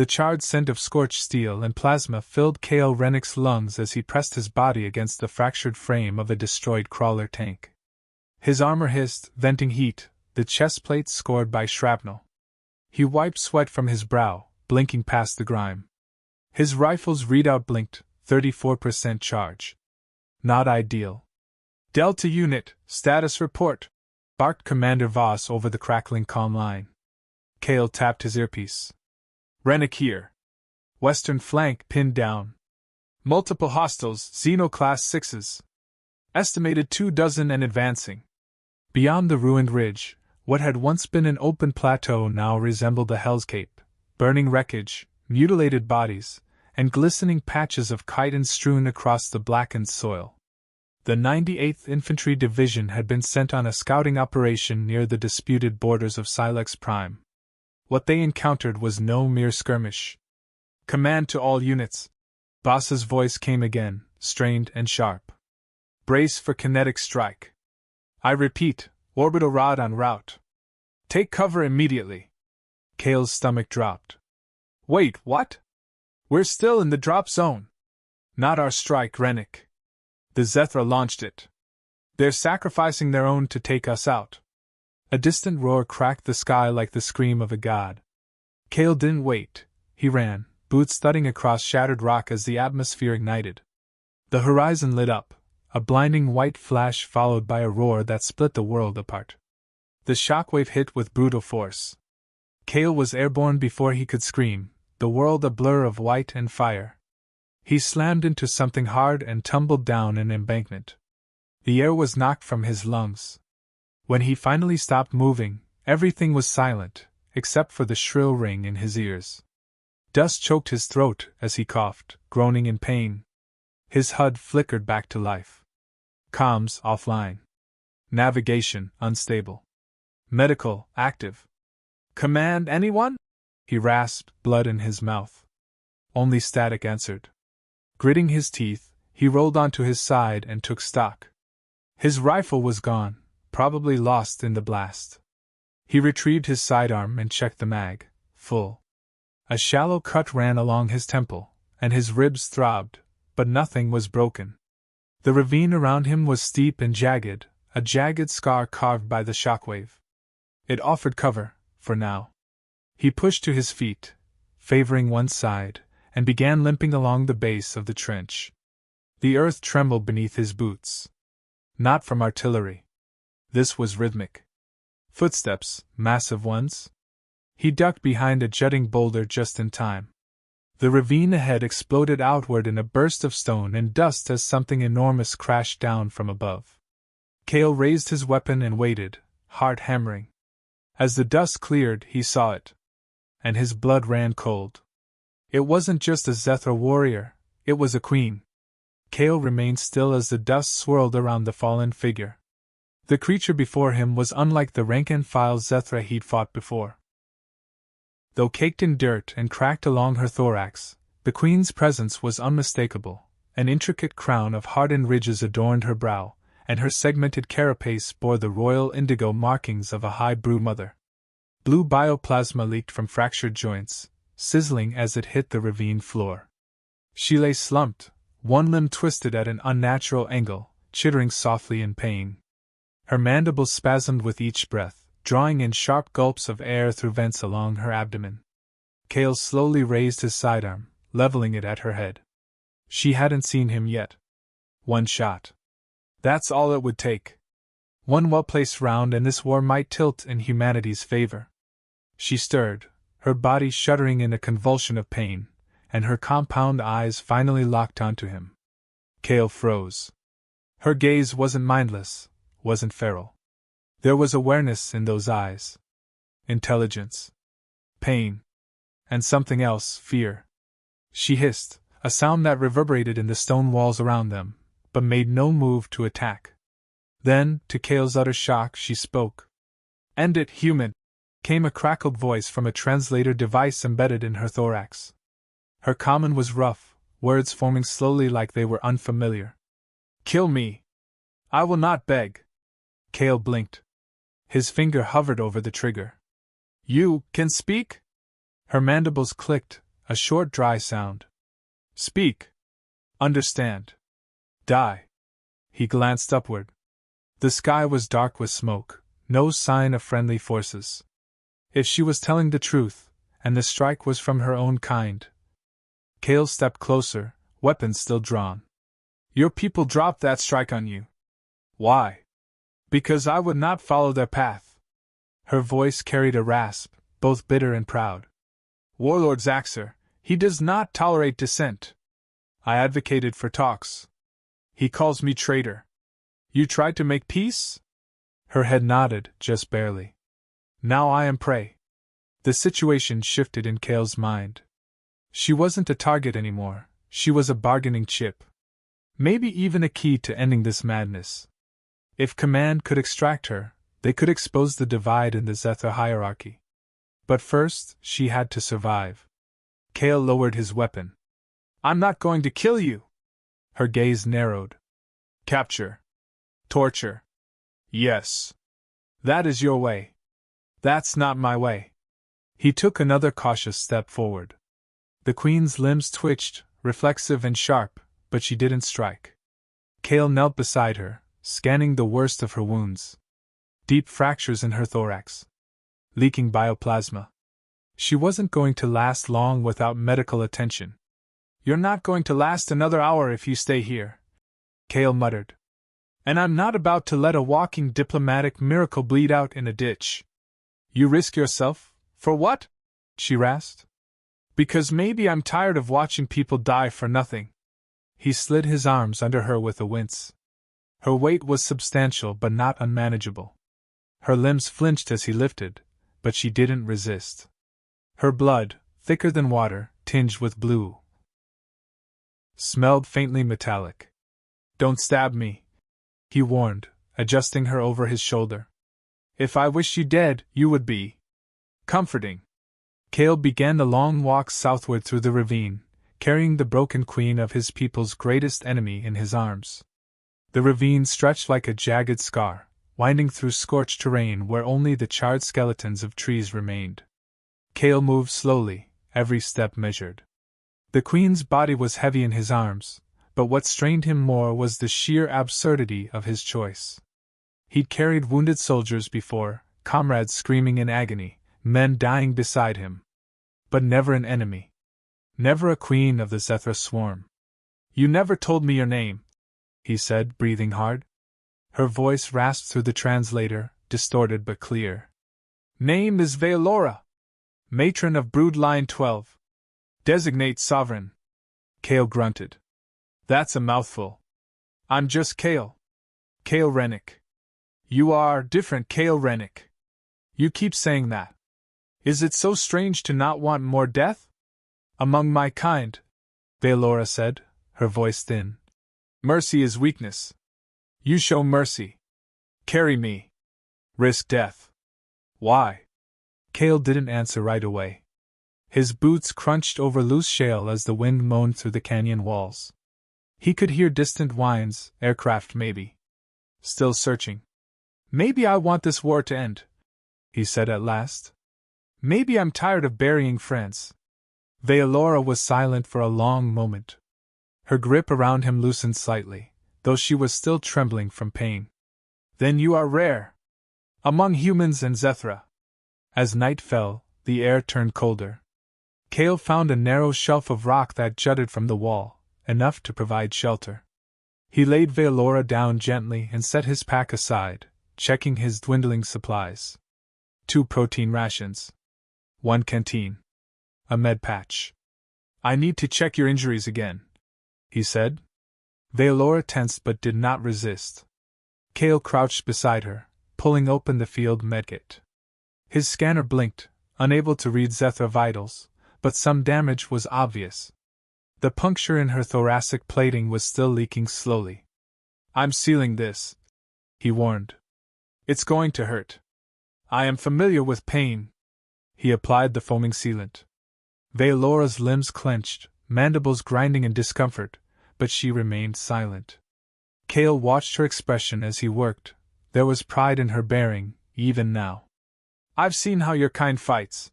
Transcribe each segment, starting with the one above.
The charred scent of scorched steel and plasma filled Kale Rennick's lungs as he pressed his body against the fractured frame of a destroyed crawler tank. His armor hissed, venting heat, the chest plates scored by shrapnel. He wiped sweat from his brow, blinking past the grime. His rifle's readout blinked, 34% charge. Not ideal. Delta Unit, status report, barked Commander Voss over the crackling comm line. Kale tapped his earpiece. Rennick here. Western flank pinned down. Multiple hostiles, Xeno-class 6s. Estimated 24 and advancing. Beyond the ruined ridge, what had once been an open plateau now resembled a Hell's Cape, burning wreckage, mutilated bodies, and glistening patches of chitin strewn across the blackened soil. The 98th Infantry Division had been sent on a scouting operation near the disputed borders of Silex Prime. What they encountered was no mere skirmish. Command to all units. Boss's voice came again, strained and sharp. Brace for kinetic strike. I repeat, orbital rod en route. Take cover immediately. Kale's stomach dropped. Wait, what? We're still in the drop zone. Not our strike, Rennick. The Zethra launched it. They're sacrificing their own to take us out. A distant roar cracked the sky like the scream of a god. Kale didn't wait. He ran, boots thudding across shattered rock as the atmosphere ignited. The horizon lit up, a blinding white flash followed by a roar that split the world apart. The shockwave hit with brutal force. Kale was airborne before he could scream, the world a blur of white and fire. He slammed into something hard and tumbled down an embankment. The air was knocked from his lungs. When he finally stopped moving, everything was silent, except for the shrill ring in his ears. Dust choked his throat as he coughed, groaning in pain. His HUD flickered back to life. Comms offline. Navigation unstable. Medical active. Command anyone? He rasped, blood in his mouth. Only static answered. Gritting his teeth, he rolled onto his side and took stock. His rifle was gone, probably lost in the blast. He retrieved his sidearm and checked the mag, full. A shallow cut ran along his temple, and his ribs throbbed, but nothing was broken. The ravine around him was steep and jagged, a jagged scar carved by the shockwave. It offered cover, for now. He pushed to his feet, favoring one side, and began limping along the base of the trench. The earth trembled beneath his boots. Not from artillery. This was rhythmic. Footsteps, massive ones. He ducked behind a jutting boulder just in time. The ravine ahead exploded outward in a burst of stone and dust as something enormous crashed down from above. Kale raised his weapon and waited, heart hammering. As the dust cleared, he saw it. And his blood ran cold. It wasn't just a Zethra warrior, it was a queen. Kale remained still as the dust swirled around the fallen figure. The creature before him was unlike the rank-and-file Zethra he'd fought before. Though caked in dirt and cracked along her thorax, the queen's presence was unmistakable. An intricate crown of hardened ridges adorned her brow, and her segmented carapace bore the royal indigo markings of a high broodmother. Blue bioplasma leaked from fractured joints, sizzling as it hit the ravine floor. She lay slumped, one limb twisted at an unnatural angle, chittering softly in pain. Her mandibles spasmed with each breath, drawing in sharp gulps of air through vents along her abdomen. Kale slowly raised his sidearm, leveling it at her head. She hadn't seen him yet. One shot. That's all it would take. One well-placed round and this war might tilt in humanity's favor. She stirred, her body shuddering in a convulsion of pain, and her compound eyes finally locked onto him. Kale froze. Her gaze wasn't mindless, wasn't feral. There was awareness in those eyes. Intelligence. Pain. And something else, fear. She hissed, a sound that reverberated in the stone walls around them, but made no move to attack. Then, to Kale's utter shock, she spoke. "End it, human!" came a crackled voice from a translator device embedded in her thorax. Her common was rough, words forming slowly like they were unfamiliar. "Kill me! I will not beg!" Kale blinked. His finger hovered over the trigger. "You can speak?" Her mandibles clicked, a short dry sound. Speak. Understand. Die. He glanced upward. The sky was dark with smoke, no sign of friendly forces. If she was telling the truth, and the strike was from her own kind. Kale stepped closer, weapons still drawn. Your people dropped that strike on you. Why? Because I would not follow their path. Her voice carried a rasp, both bitter and proud. Warlord Zaxxer, he does not tolerate dissent. I advocated for talks. He calls me traitor. You tried to make peace? Her head nodded, just barely. Now I am prey. The situation shifted in Kale's mind. She wasn't a target anymore, she was a bargaining chip. Maybe even a key to ending this madness. If command could extract her, they could expose the divide in the Zethra hierarchy. But first, she had to survive. Kale lowered his weapon. I'm not going to kill you! Her gaze narrowed. Capture. Torture. Yes. That is your way. That's not my way. He took another cautious step forward. The queen's limbs twitched, reflexive and sharp, but she didn't strike. Kale knelt beside her, scanning the worst of her wounds. Deep fractures in her thorax. Leaking bioplasma. She wasn't going to last long without medical attention. You're not going to last another hour if you stay here, Kale muttered. And I'm not about to let a walking diplomatic miracle bleed out in a ditch. You risk yourself? For what? She rasped. Because maybe I'm tired of watching people die for nothing. He slid his arms under her with a wince. Her weight was substantial but not unmanageable. Her limbs flinched as he lifted, but she didn't resist. Her blood, thicker than water, tinged with blue, smelled faintly metallic. Don't stab me, he warned, adjusting her over his shoulder. If I wished you dead, you would be comforting. Kale began the long walk southward through the ravine, carrying the broken queen of his people's greatest enemy in his arms. The ravine stretched like a jagged scar, winding through scorched terrain where only the charred skeletons of trees remained. Kale moved slowly, every step measured. The queen's body was heavy in his arms, but what strained him more was the sheer absurdity of his choice. He'd carried wounded soldiers before, comrades screaming in agony, men dying beside him. But never an enemy. Never a queen of the Zethra swarm. You never told me your name, he said, breathing hard. Her voice rasped through the translator, distorted but clear. Name is Veilora, matron of Brood Line 12. Designate sovereign. Kale grunted. That's a mouthful. I'm just Kale. Kale Rennick. You are different, Kale Rennick. You keep saying that. Is it so strange to not want more death? Among my kind, Veilora said, her voice thin. Mercy is weakness. You show mercy. Carry me. Risk death. Why? Kale didn't answer right away. His boots crunched over loose shale as the wind moaned through the canyon walls. He could hear distant whines, aircraft maybe. Still searching. Maybe I want this war to end, he said at last. Maybe I'm tired of burying friends. Veilora was silent for a long moment. Her grip around him loosened slightly, though she was still trembling from pain. Then you are rare. Among humans and Zethra. As night fell, the air turned colder. Kale found a narrow shelf of rock that jutted from the wall, enough to provide shelter. He laid Veilora down gently and set his pack aside, checking his dwindling supplies. 2 protein rations. 1 canteen. A med patch. I need to check your injuries again, he said. Veilora tensed but did not resist. Kale crouched beside her, pulling open the field medkit. His scanner blinked, unable to read Zethra vitals, but some damage was obvious. The puncture in her thoracic plating was still leaking slowly. I'm sealing this, he warned. It's going to hurt. I am familiar with pain. He applied the foaming sealant. Veilora's limbs clenched, mandibles grinding in discomfort, but she remained silent. Kale watched her expression as he worked. There was pride in her bearing, even now. I've seen how your kind fights,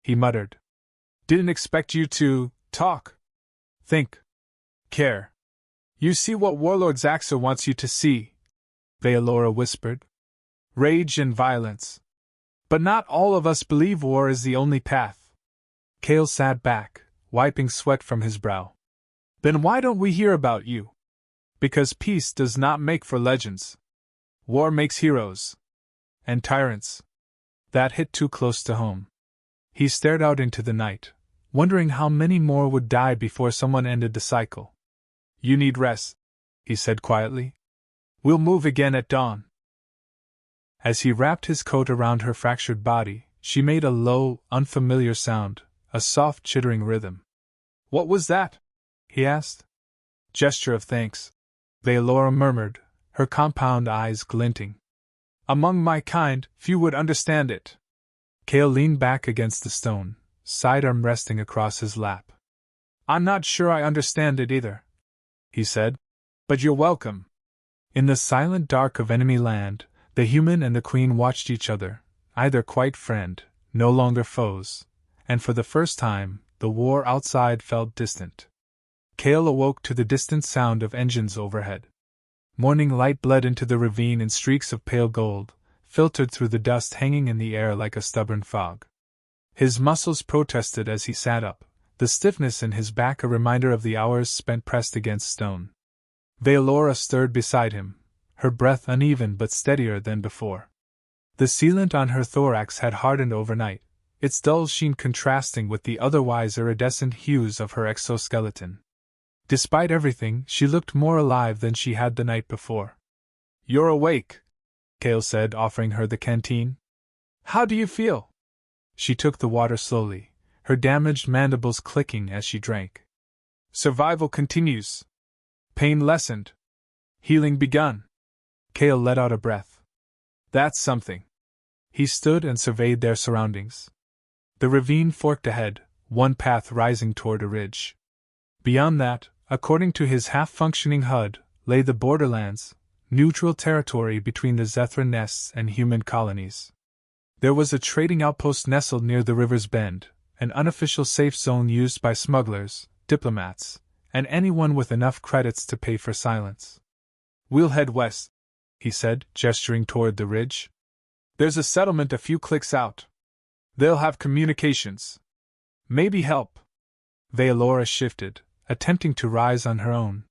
he muttered. Didn't expect you to talk, think, care. You see what Warlord Zaxxer wants you to see, Veilora whispered. Rage and violence. But not all of us believe war is the only path. Kale sat back, wiping sweat from his brow. Then why don't we hear about you? Because peace does not make for legends. War makes heroes. And tyrants. That hit too close to home. He stared out into the night, wondering how many more would die before someone ended the cycle. You need rest, he said quietly. We'll move again at dawn. As he wrapped his coat around her fractured body, she made a low, unfamiliar sound, a soft chittering rhythm. What was that? He asked. Gesture of thanks, Veilora murmured, her compound eyes glinting. Among my kind, few would understand it. Kale leaned back against the stone, sidearm resting across his lap. I'm not sure I understand it either, he said. But you're welcome. In the silent dark of enemy land, the human and the queen watched each other, either quite friend, no longer foes, and for the first time, the war outside felt distant. Kale awoke to the distant sound of engines overhead. Morning light bled into the ravine in streaks of pale gold, filtered through the dust hanging in the air like a stubborn fog. His muscles protested as he sat up, the stiffness in his back a reminder of the hours spent pressed against stone. Veilora stirred beside him, her breath uneven but steadier than before. The sealant on her thorax had hardened overnight, its dull sheen contrasting with the otherwise iridescent hues of her exoskeleton. Despite everything, she looked more alive than she had the night before. You're awake, Kale said, offering her the canteen. How do you feel? She took the water slowly, her damaged mandibles clicking as she drank. Survival continues. Pain lessened. Healing begun. Kale let out a breath. That's something. He stood and surveyed their surroundings. The ravine forked ahead, one path rising toward a ridge. Beyond that, according to his half-functioning HUD, lay the borderlands, neutral territory between the Zethra nests and human colonies. There was a trading outpost nestled near the river's bend, an unofficial safe zone used by smugglers, diplomats, and anyone with enough credits to pay for silence. We'll head west, he said, gesturing toward the ridge. There's a settlement a few clicks out. They'll have communications. Maybe help. Veilora shifted, attempting to rise on her own.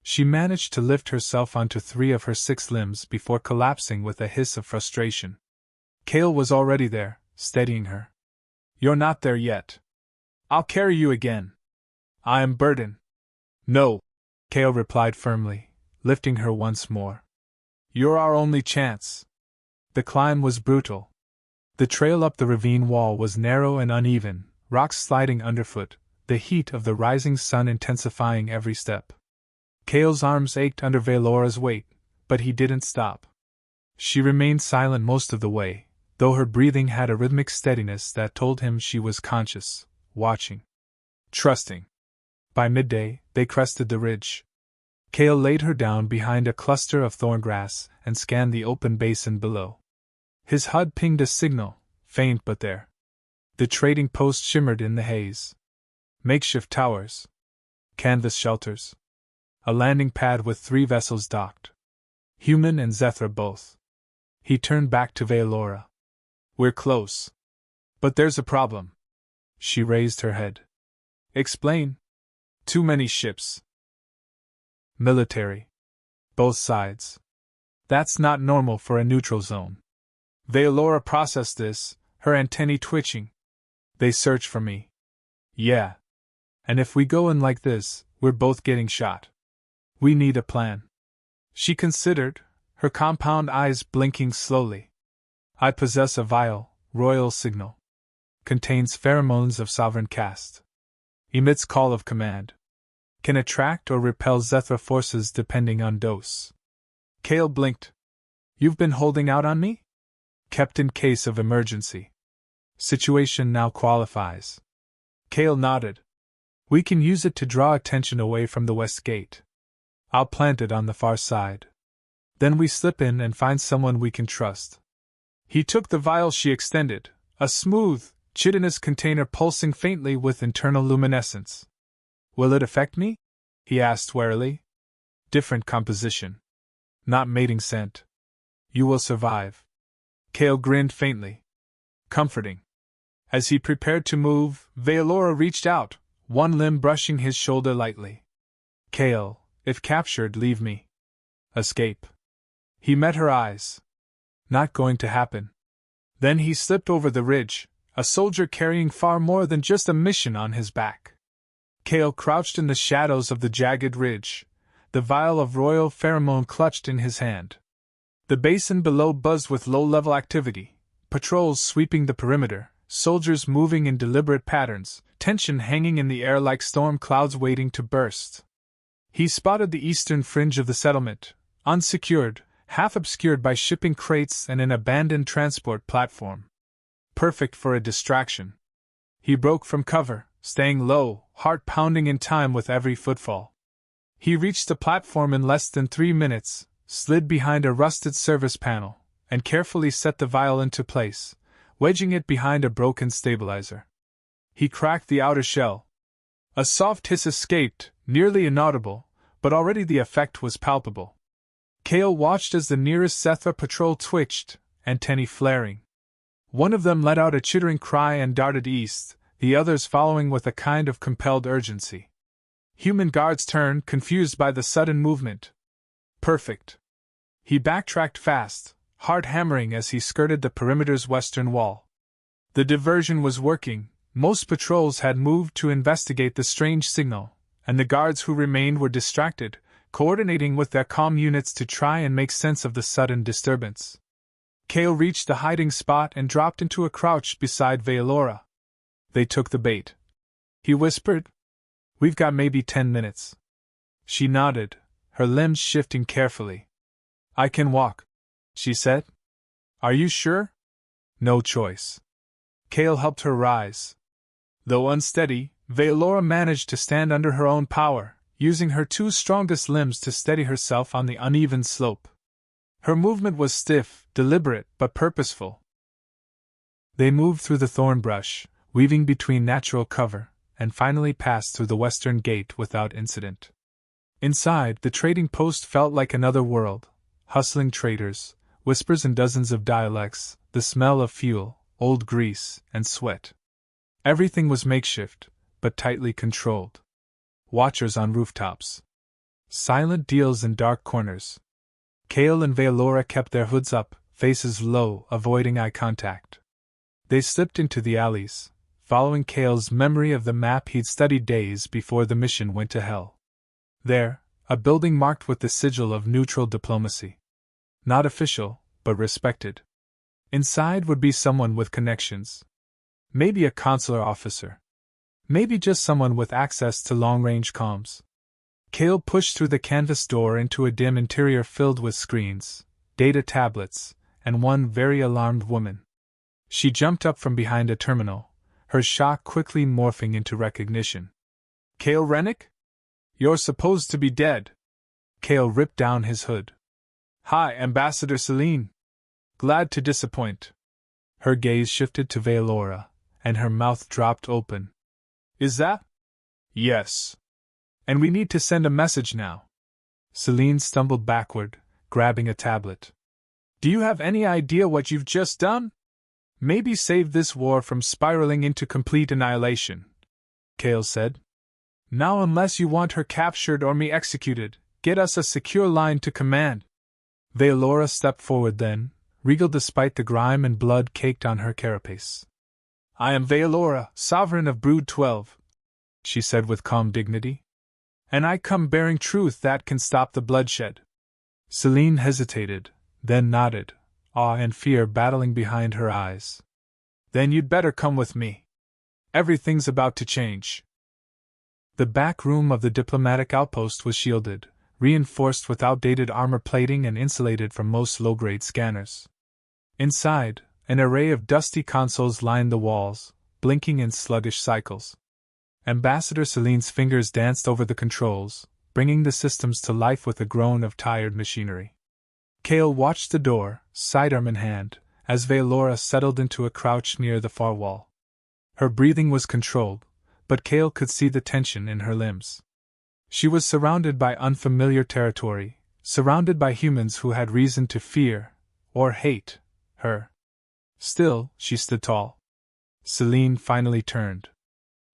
She managed to lift herself onto 3 of her 6 limbs before collapsing with a hiss of frustration. Kale was already there, steadying her. You're not there yet. I'll carry you again. I am burden. No, Kale replied firmly, lifting her once more. You're our only chance. The climb was brutal. The trail up the ravine wall was narrow and uneven, rocks sliding underfoot, the heat of the rising sun intensifying every step. Kale's arms ached under Veilora's weight, but he didn't stop. She remained silent most of the way, though her breathing had a rhythmic steadiness that told him she was conscious, watching, trusting. By midday, they crested the ridge. Kale laid her down behind a cluster of thorngrass and scanned the open basin below. His HUD pinged a signal, faint but there. The trading post shimmered in the haze. Makeshift towers. Canvas shelters. A landing pad with 3 vessels docked. Human and Zethra both. He turned back to Veilora. We're close. But there's a problem. She raised her head. Explain. Too many ships. Military. Both sides. That's not normal for a neutral zone. Veilora processed this, her antennae twitching. They search for me. Yeah. And if we go in like this, we're both getting shot. We need a plan. She considered, her compound eyes blinking slowly. I possess a vial, royal signal. Contains pheromones of sovereign caste. Emits call of command. Can attract or repel Zethra forces depending on dose. Kale blinked. You've been holding out on me? Kept in case of emergency. Situation now qualifies. Kale nodded. We can use it to draw attention away from the west gate. I'll plant it on the far side. Then we slip in and find someone we can trust. He took the vial she extended, a smooth, chitinous container pulsing faintly with internal luminescence. Will it affect me? He asked warily. Different composition. Not mating scent. You will survive. Kale grinned faintly. Comforting. As he prepared to move, Veilora reached out, one limb brushing his shoulder lightly. Kale, if captured, leave me. Escape. He met her eyes. Not going to happen. Then he slipped over the ridge, a soldier carrying far more than just a mission on his back. Kale crouched in the shadows of the jagged ridge, the vial of royal pheromone clutched in his hand. The basin below buzzed with low-level activity, patrols sweeping the perimeter, soldiers moving in deliberate patterns, tension hanging in the air like storm clouds waiting to burst. He spotted the eastern fringe of the settlement, unsecured, half obscured by shipping crates and an abandoned transport platform. Perfect for a distraction. He broke from cover, staying low, heart pounding in time with every footfall. He reached the platform in less than 3 minutes, slid behind a rusted service panel, and carefully set the vial into place, wedging it behind a broken stabilizer. He cracked the outer shell. A soft hiss escaped, nearly inaudible, but already the effect was palpable. Kale watched as the nearest Sethra patrol twitched, antennae flaring. One of them let out a chittering cry and darted east, the others following with a kind of compelled urgency. Human guards turned, confused by the sudden movement. Perfect. He backtracked fast, heart hammering as he skirted the perimeter's western wall. The diversion was working. Most patrols had moved to investigate the strange signal, and the guards who remained were distracted, coordinating with their comm units to try and make sense of the sudden disturbance. Kale reached the hiding spot and dropped into a crouch beside Veilora. They took the bait. He whispered, "We've got maybe 10 minutes. She nodded, her limbs shifting carefully. "I can walk," she said. "Are you sure?" "No choice." Kale helped her rise. Though unsteady, Veilora managed to stand under her own power, using her 2 strongest limbs to steady herself on the uneven slope. Her movement was stiff, deliberate, but purposeful. They moved through the thorn brush, weaving between natural cover, and finally passed through the western gate without incident. Inside, the trading post felt like another world. Hustling traders, whispers in dozens of dialects, the smell of fuel, old grease, and sweat. Everything was makeshift, but tightly controlled. Watchers on rooftops. Silent deals in dark corners. Kale and Veilora kept their hoods up, faces low, avoiding eye contact. They slipped into the alleys, following Kale's memory of the map he'd studied days before the mission went to hell. There, a building marked with the sigil of neutral diplomacy. Not official, but respected. Inside would be someone with connections. Maybe a consular officer. Maybe just someone with access to long-range comms. Kale pushed through the canvas door into a dim interior filled with screens, data tablets, and one very alarmed woman. She jumped up from behind a terminal, her shock quickly morphing into recognition. "Kale Rennick? You're supposed to be dead." Kale ripped down his hood. "Hi, Ambassador Celine. Glad to disappoint." Her gaze shifted to Veilora, and her mouth dropped open. "Is that?" "Yes. And we need to send a message now." Celine stumbled backward, grabbing a tablet. "Do you have any idea what you've just done? Maybe save this war from spiraling into complete annihilation," Kale said. "Now, unless you want her captured or me executed, get us a secure line to command." Veilora stepped forward then, regal despite the grime and blood caked on her carapace. "I am Veilora, sovereign of Brood 12, she said with calm dignity. "And I come bearing truth that can stop the bloodshed." Celine hesitated, then nodded, awe and fear battling behind her eyes. "Then you'd better come with me. Everything's about to change." The back room of the diplomatic outpost was shielded, reinforced with outdated armor plating and insulated from most low-grade scanners. Inside, an array of dusty consoles lined the walls, blinking in sluggish cycles. Ambassador Celine's fingers danced over the controls, bringing the systems to life with a groan of tired machinery. Kale watched the door, sidearm in hand, as Veilora settled into a crouch near the far wall. Her breathing was controlled, but Kale could see the tension in her limbs. She was surrounded by unfamiliar territory, surrounded by humans who had reason to fear, or hate, her. Still, she stood tall. Celine finally turned.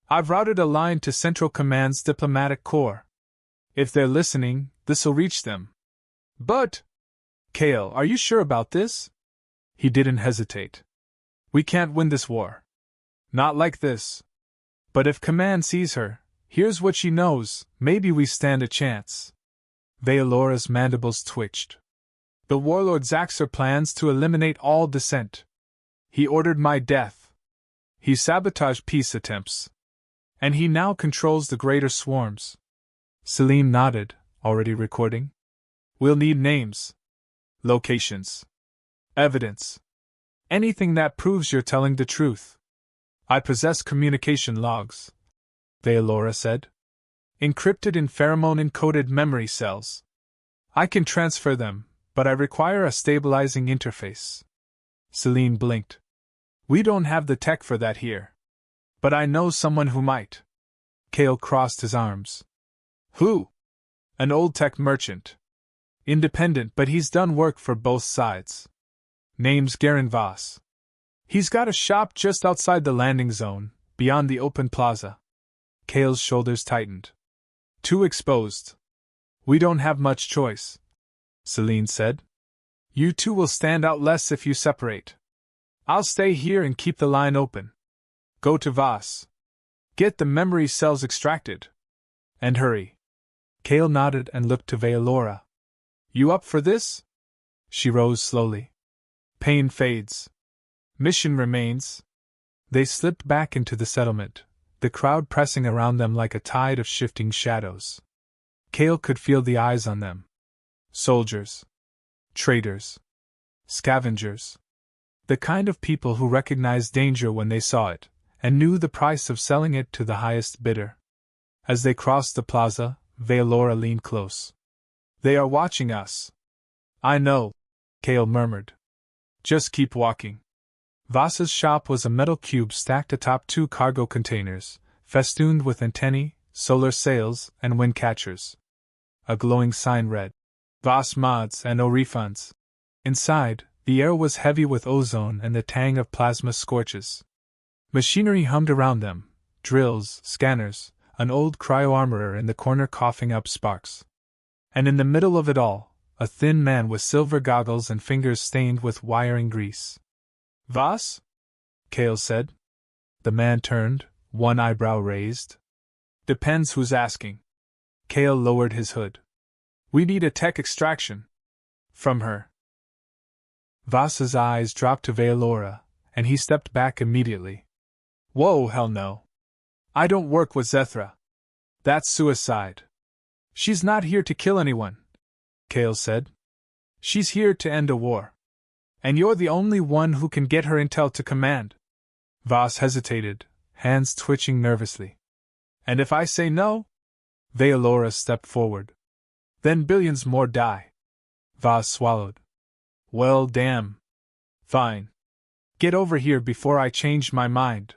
"I've routed a line to Central Command's diplomatic corps. If they're listening, this'll reach them." "But… Kale, are you sure about this?" He didn't hesitate. "We can't win this war. Not like this. But if Command sees her, here's what she knows, maybe we stand a chance." Vealora's mandibles twitched. "The warlord Zaxxer plans to eliminate all dissent. He ordered my death. He sabotaged peace attempts. And he now controls the greater swarms." Celine nodded. "Already recording?" "We'll need names. Locations. Evidence. Anything that proves you're telling the truth." "I possess communication logs," Vealora said. "Encrypted in pheromone-encoded memory cells. I can transfer them, but I require a stabilizing interface." Celine blinked. "We don't have the tech for that here. But I know someone who might." Kale crossed his arms. "Who?" "An old tech merchant. Independent, but he's done work for both sides. Name's Garen Voss. He's got a shop just outside the landing zone, beyond the open plaza." Kale's shoulders tightened. "Too exposed. We don't have much choice," Celine said. "You two will stand out less if you separate. I'll stay here and keep the line open. Go to Voss. Get the memory cells extracted. And hurry." Kale nodded and looked to Vealora. "You up for this?" She rose slowly. "Pain fades. Mission remains." They slipped back into the settlement, the crowd pressing around them like a tide of shifting shadows. Kale could feel the eyes on them. Soldiers. Traders. Scavengers. The kind of people who recognized danger when they saw it, and knew the price of selling it to the highest bidder. As they crossed the plaza, Vealora leaned close. "They are watching us." "I know," Kale murmured. "Just keep walking." Voss's shop was a metal cube stacked atop 2 cargo containers, festooned with antennae, solar sails, and wind catchers. A glowing sign read, "Voss Mods and No Refunds." Inside, the air was heavy with ozone and the tang of plasma scorches. Machinery hummed around them, drills, scanners, an old cryo-armorer in the corner coughing up sparks. And in the middle of it all, a thin man with silver goggles and fingers stained with wiring grease. "Voss?" Kale said. The man turned, one eyebrow raised. "Depends who's asking." Kale lowered his hood. "We need a tech extraction. From her." Voss's eyes dropped to Vealora, and he stepped back immediately. "Whoa, hell no. I don't work with Zethra. That's suicide. She's not here to kill anyone," Kale said. "She's here to end a war. And you're the only one who can get her intel to command." Voss hesitated, hands twitching nervously. "And if I say no?" Vealora stepped forward. "Then billions more die." Voss swallowed. "Well, damn. Fine. Get over here before I change my mind."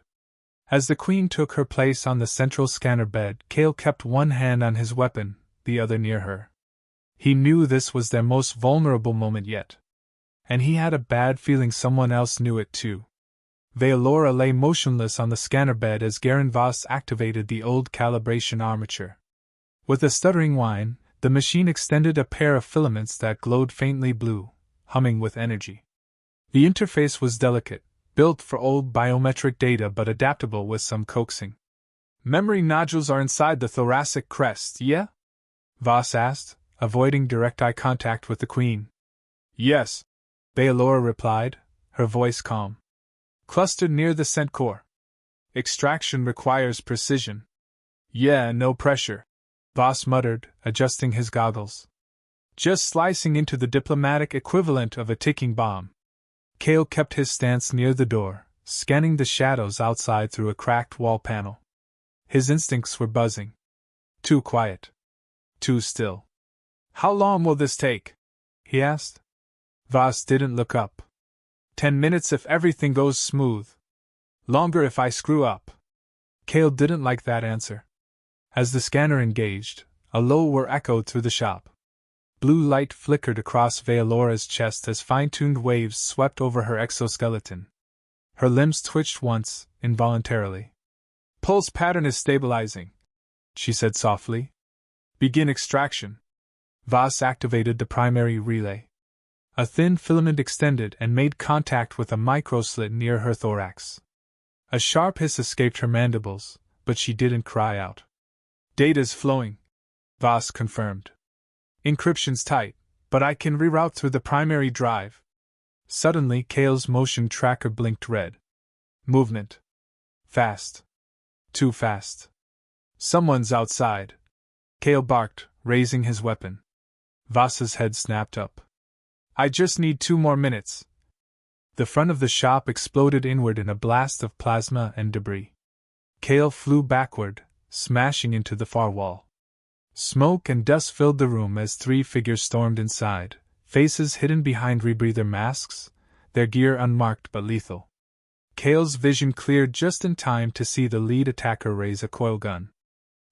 As the Queen took her place on the central scanner bed, Kale kept one hand on his weapon, the other near her. He knew this was their most vulnerable moment yet. And he had a bad feeling someone else knew it too. Vealora lay motionless on the scanner bed as Garen Voss activated the old calibration armature. With a stuttering whine, the machine extended a pair of filaments that glowed faintly blue, humming with energy. The interface was delicate, built for old biometric data but adaptable with some coaxing. "Memory nodules are inside the thoracic crest, yeah?" Voss asked, avoiding direct eye contact with the Queen. "Yes," Vealora replied, her voice calm. "Clustered near the scent core. Extraction requires precision." "Yeah, no pressure," Voss muttered, adjusting his goggles. "Just slicing into the diplomatic equivalent of a ticking bomb." Kale kept his stance near the door, scanning the shadows outside through a cracked wall panel. His instincts were buzzing. Too quiet. Too still. "How long will this take?" he asked. Voss didn't look up. 10 minutes if everything goes smooth." Longer if I screw up. Kale didn't like that answer. As the scanner engaged, a low whir echoed through the shop. Blue light flickered across Vealora's chest as fine-tuned waves swept over her exoskeleton. Her limbs twitched once, involuntarily. Pulse pattern is stabilizing, she said softly. Begin extraction. Voss activated the primary relay. A thin filament extended and made contact with a microslit near her thorax. A sharp hiss escaped her mandibles, but she didn't cry out. Data's flowing, Voss confirmed. Encryption's tight, but I can reroute through the primary drive. Suddenly, Kale's motion tracker blinked red. Movement. Fast. Too fast. Someone's outside. Kale barked, raising his weapon. Voss's head snapped up. I just need 2 more minutes. The front of the shop exploded inward in a blast of plasma and debris. Kale flew backward, smashing into the far wall. Smoke and dust filled the room as 3 figures stormed inside, faces hidden behind rebreather masks, their gear unmarked but lethal. Kale's vision cleared just in time to see the lead attacker raise a coil gun.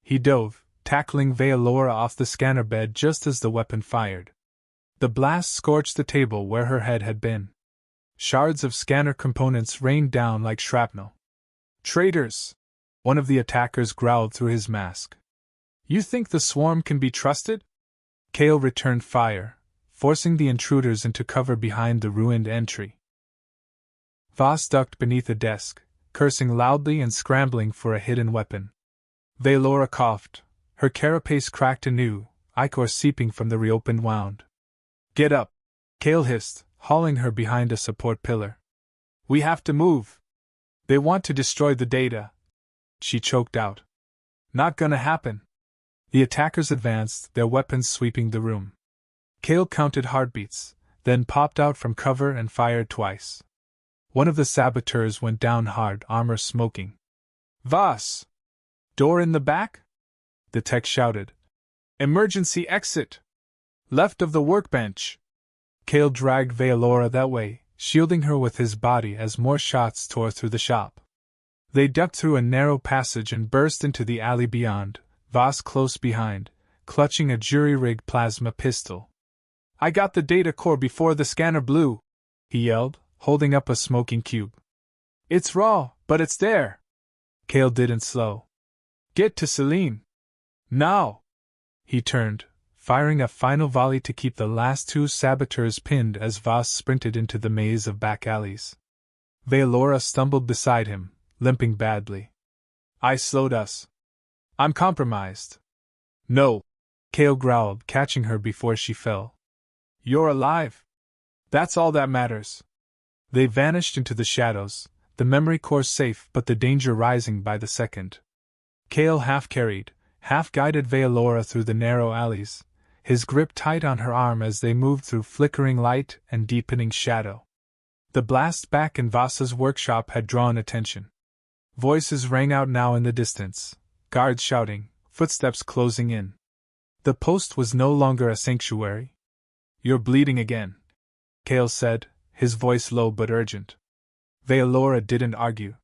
He dove, tackling Vealora off the scanner bed just as the weapon fired. The blast scorched the table where her head had been. Shards of scanner components rained down like shrapnel. Traitors! One of the attackers growled through his mask. You think the swarm can be trusted? Kale returned fire, forcing the intruders into cover behind the ruined entry. Voss ducked beneath a desk, cursing loudly and scrambling for a hidden weapon. Vealora coughed, her carapace cracked anew, ichor seeping from the reopened wound. Get up! Kale hissed, hauling her behind a support pillar. We have to move. They want to destroy the data. She choked out. Not gonna happen. The attackers advanced, their weapons sweeping the room. Kale counted heartbeats, then popped out from cover and fired twice. One of the saboteurs went down hard, armor smoking. Voss! Door in the back? The tech shouted. Emergency exit! Left of the workbench! Kale dragged Vealora that way, shielding her with his body as more shots tore through the shop. They ducked through a narrow passage and burst into the alley beyond, Voss close behind, clutching a jury-rigged plasma pistol. I got the data core before the scanner blew, he yelled, holding up a smoking cube. It's raw, but it's there. Kale didn't slow. Get to Celine. Now! He turned, firing a final volley to keep the last 2 saboteurs pinned as Voss sprinted into the maze of back alleys. Vealora stumbled beside him, limping badly. I slowed us. I'm compromised. No, Kale growled, catching her before she fell. You're alive. That's all that matters. They vanished into the shadows, the memory core safe but the danger rising by the second. Kale half-carried, half-guided Vealora through the narrow alleys, his grip tight on her arm as they moved through flickering light and deepening shadow. The blast back in Voss's workshop had drawn attention. Voices rang out now in the distance, guards shouting, footsteps closing in. The post was no longer a sanctuary. You're bleeding again, Kale said, his voice low but urgent. Vealora didn't argue.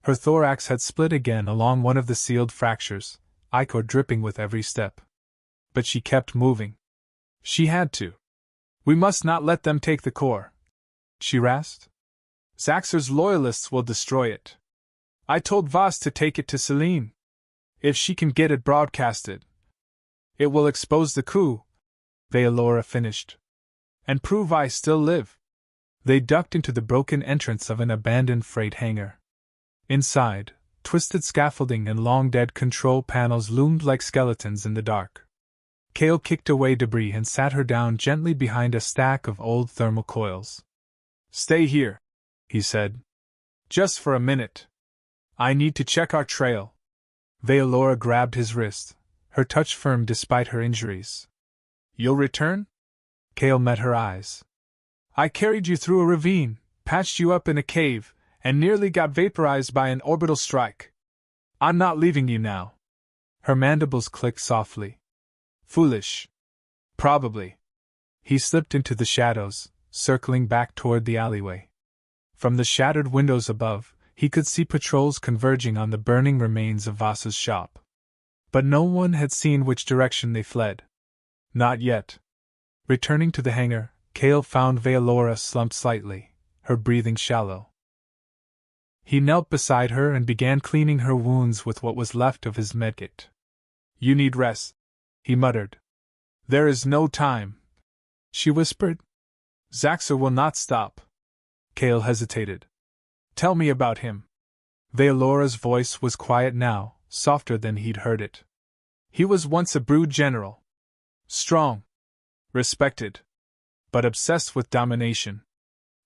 Her thorax had split again along one of the sealed fractures, ichor dripping with every step. But she kept moving. She had to. We must not let them take the core, she rasped. Zaxxer's loyalists will destroy it. I told Voss to take it to Celine. If she can get it broadcasted, it will expose the coup, Vealora finished. And prove I still live. They ducked into the broken entrance of an abandoned freight hangar. Inside, twisted scaffolding and long-dead control panels loomed like skeletons in the dark. Kale kicked away debris and sat her down gently behind a stack of old thermal coils. Stay here, he said. Just for a minute. I need to check our trail. Vealora grabbed his wrist, her touch firm despite her injuries. You'll return? Kale met her eyes. I carried you through a ravine, patched you up in a cave, and nearly got vaporized by an orbital strike. I'm not leaving you now. Her mandibles clicked softly. Foolish. Probably. He slipped into the shadows, circling back toward the alleyway. From the shattered windows above, he could see patrols converging on the burning remains of Voss's shop. But no one had seen which direction they fled. Not yet. Returning to the hangar, Cale found Veilora slumped slightly, her breathing shallow. He knelt beside her and began cleaning her wounds with what was left of his medkit. "You need rest," he muttered. "There is no time," she whispered. "Zaxxer will not stop." Cale hesitated. "Tell me about him." Veelora's voice was quiet now, softer than he'd heard it. "He was once a brood general. Strong. Respected. But obsessed with domination.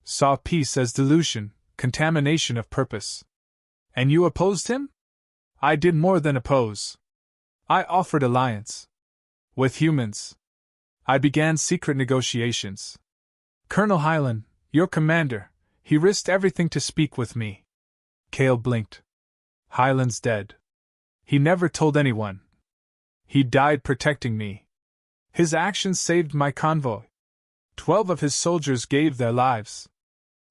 Saw peace as delusion, contamination of purpose. And you opposed him?" "I did more than oppose. I offered alliance. With humans. I began secret negotiations. Colonel Hyland, your commander, he risked everything to speak with me." Cale blinked. "Hyland's dead. He never told anyone. He died protecting me. His actions saved my convoy. 12 of his soldiers gave their lives."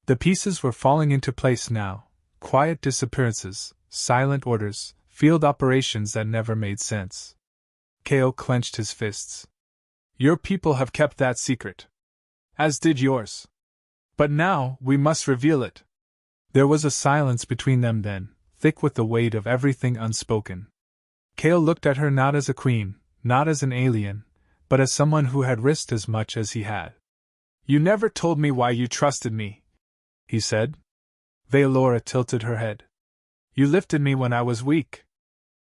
The pieces were falling into place now. Quiet disappearances, silent orders, field operations that never made sense. Cale clenched his fists. "Your people have kept that secret. As did yours. But now, we must reveal it." There was a silence between them then, thick with the weight of everything unspoken. Cale looked at her not as a queen, not as an alien, but as someone who had risked as much as he had. "You never told me why you trusted me," he said. Veilora tilted her head. "You lifted me when I was weak.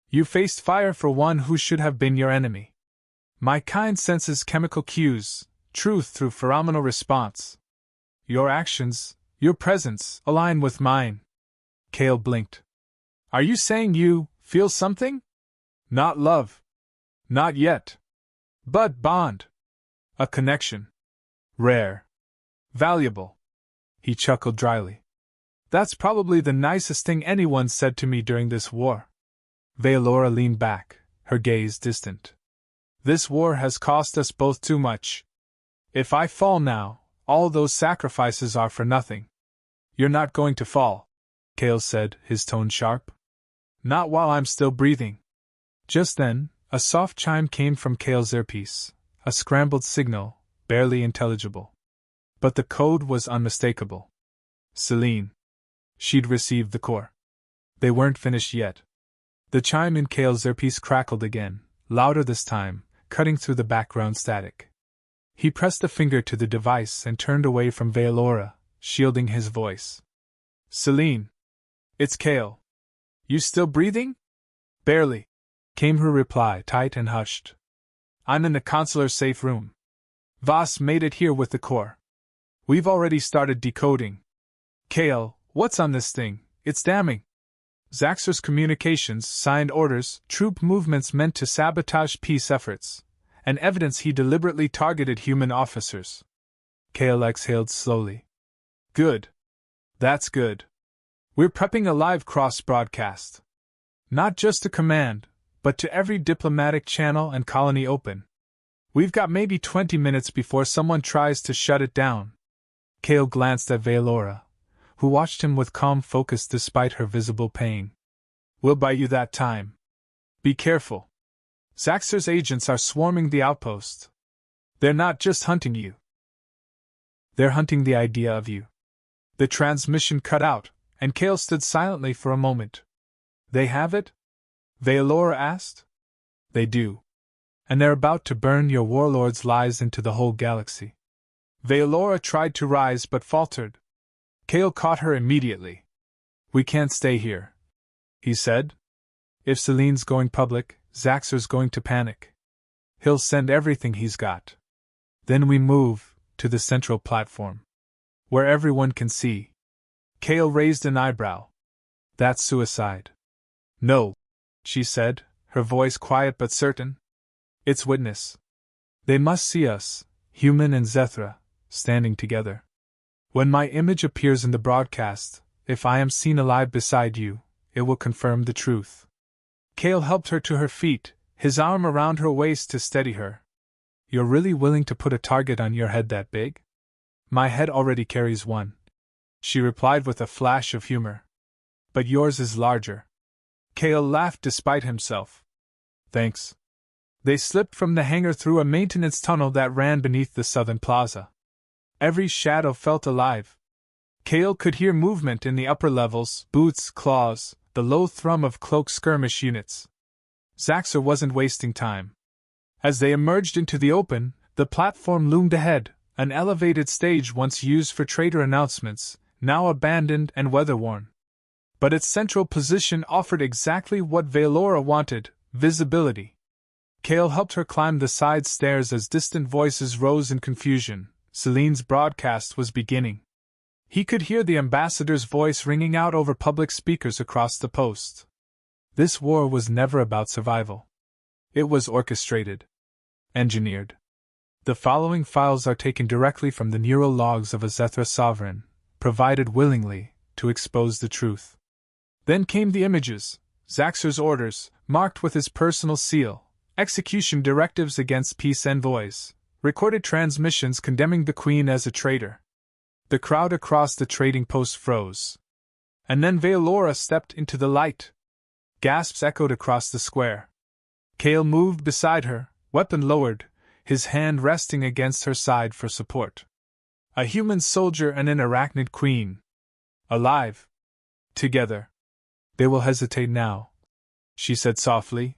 You faced fire for one who should have been your enemy. My kind senses chemical cues, truth through pheromonal response. Your actions, your presence, align with mine." Cale blinked. "Are you saying you feel something? Not love. Not yet. But bond. A connection. Rare. Valuable." He chuckled dryly. "That's probably the nicest thing anyone said to me during this war." Veilora leaned back, her gaze distant. "This war has cost us both too much. If I fall now, all those sacrifices are for nothing." "You're not going to fall," Cale said, his tone sharp. "Not while I'm still breathing." Just then, a soft chime came from Cale's earpiece, a scrambled signal, barely intelligible. But the code was unmistakable. Celine. She'd received the core. They weren't finished yet. The chime in Cale's earpiece crackled again, louder this time, cutting through the background static. He pressed a finger to the device and turned away from Veilora, shielding his voice. "Celine. It's Cale. You still breathing?" "Barely," came her reply, tight and hushed. "I'm in the consular safe room. Voss made it here with the core. We've already started decoding. Cale, what's on this thing? It's damning. Zaxxer's communications, signed orders, troop movements meant to sabotage peace efforts, and evidence he deliberately targeted human officers." Cale exhaled slowly. "Good. That's good. We're prepping a live cross-broadcast. Not just to command, but to every diplomatic channel and colony open. We've got maybe 20 minutes before someone tries to shut it down." Cale glanced at Veilora, who watched him with calm focus despite her visible pain. "We'll buy you that time. Be careful. Zaxxer's agents are swarming the outpost. They're not just hunting you. They're hunting the idea of you." The transmission cut out, and Cale stood silently for a moment. "They have it?" Veilora asked. "They do. And they're about to burn your warlord's lies into the whole galaxy." Veilora tried to rise but faltered. Cale caught her immediately. "We can't stay here," he said. "If Celine's going public, Zaxxer's going to panic. He'll send everything he's got. Then we move to the central platform, where everyone can see." Cale raised an eyebrow. "That's suicide." "No," she said, her voice quiet but certain. "It's witness. They must see us, human and Zethra, standing together. When my image appears in the broadcast, if I am seen alive beside you, it will confirm the truth." Cale helped her to her feet, his arm around her waist to steady her. "You're really willing to put a target on your head that big?" "My head already carries one," she replied with a flash of humor. But yours is larger. Kale laughed despite himself. Thanks. They slipped from the hangar through a maintenance tunnel that ran beneath the southern plaza. Every shadow felt alive. Kale could hear movement in the upper levels, boots, claws, the low thrum of cloak skirmish units. Zaxxor wasn't wasting time. As they emerged into the open, the platform loomed ahead, an elevated stage once used for trader announcements, now abandoned and weather-worn. But its central position offered exactly what Valora wanted: visibility. Kale helped her climb the side stairs as distant voices rose in confusion. Celine's broadcast was beginning. He could hear the ambassador's voice ringing out over public speakers across the post. This war was never about survival. It was orchestrated. Engineered. The following files are taken directly from the neural logs of a Zethra sovereign, provided willingly, to expose the truth. Then came the images, Zaxxor's orders, marked with his personal seal, execution directives against peace envoys, recorded transmissions condemning the Queen as a traitor. The crowd across the trading post froze. And then Valora stepped into the light. Gasps echoed across the square. Kale moved beside her, weapon lowered, his hand resting against her side for support. A human soldier and an arachnid queen. Alive. Together. They will hesitate now, she said softly.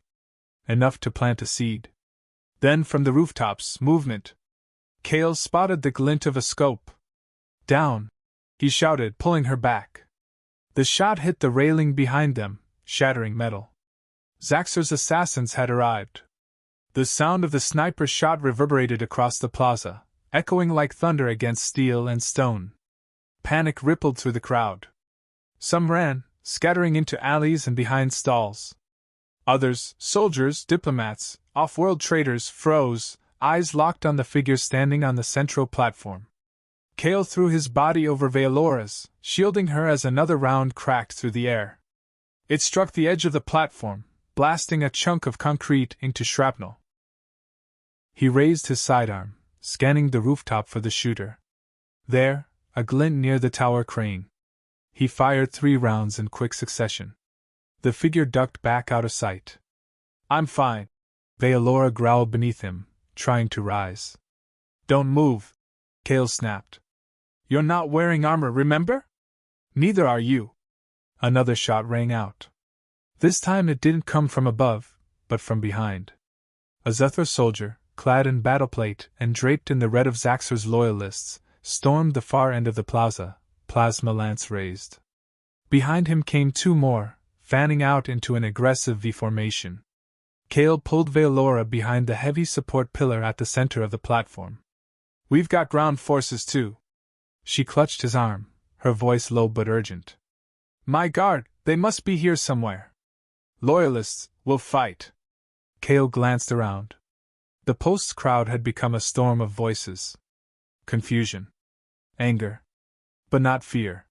Enough to plant a seed. Then from the rooftops, movement. Kale spotted the glint of a scope. Down, he shouted, pulling her back. The shot hit the railing behind them, shattering metal. Zaxxor's assassins had arrived. The sound of the sniper's shot reverberated across the plaza, echoing like thunder against steel and stone. Panic rippled through the crowd. Some ran, scattering into alleys and behind stalls. Others, soldiers, diplomats, off-world traders, froze, eyes locked on the figure standing on the central platform. Kale threw his body over Valora's, shielding her as another round cracked through the air. It struck the edge of the platform, blasting a chunk of concrete into shrapnel. He raised his sidearm, scanning the rooftop for the shooter. There, a glint near the tower crane. He fired 3 rounds in quick succession. The figure ducked back out of sight. I'm fine, Valora growled beneath him, trying to rise. Don't move, Kale snapped. You're not wearing armor, remember? Neither are you. Another shot rang out. This time it didn't come from above, but from behind. A Zethra soldier, clad in battleplate and draped in the red of Zaxxor's loyalists, stormed the far end of the plaza, plasma lance raised. Behind him came 2 more, fanning out into an aggressive V formation. Kale pulled Valora behind the heavy support pillar at the center of the platform. We've got ground forces too. She clutched his arm, her voice low but urgent. My guard, they must be here somewhere. Loyalists, will fight. Kale glanced around. The post's crowd had become a storm of voices. Confusion. Anger. But not fear.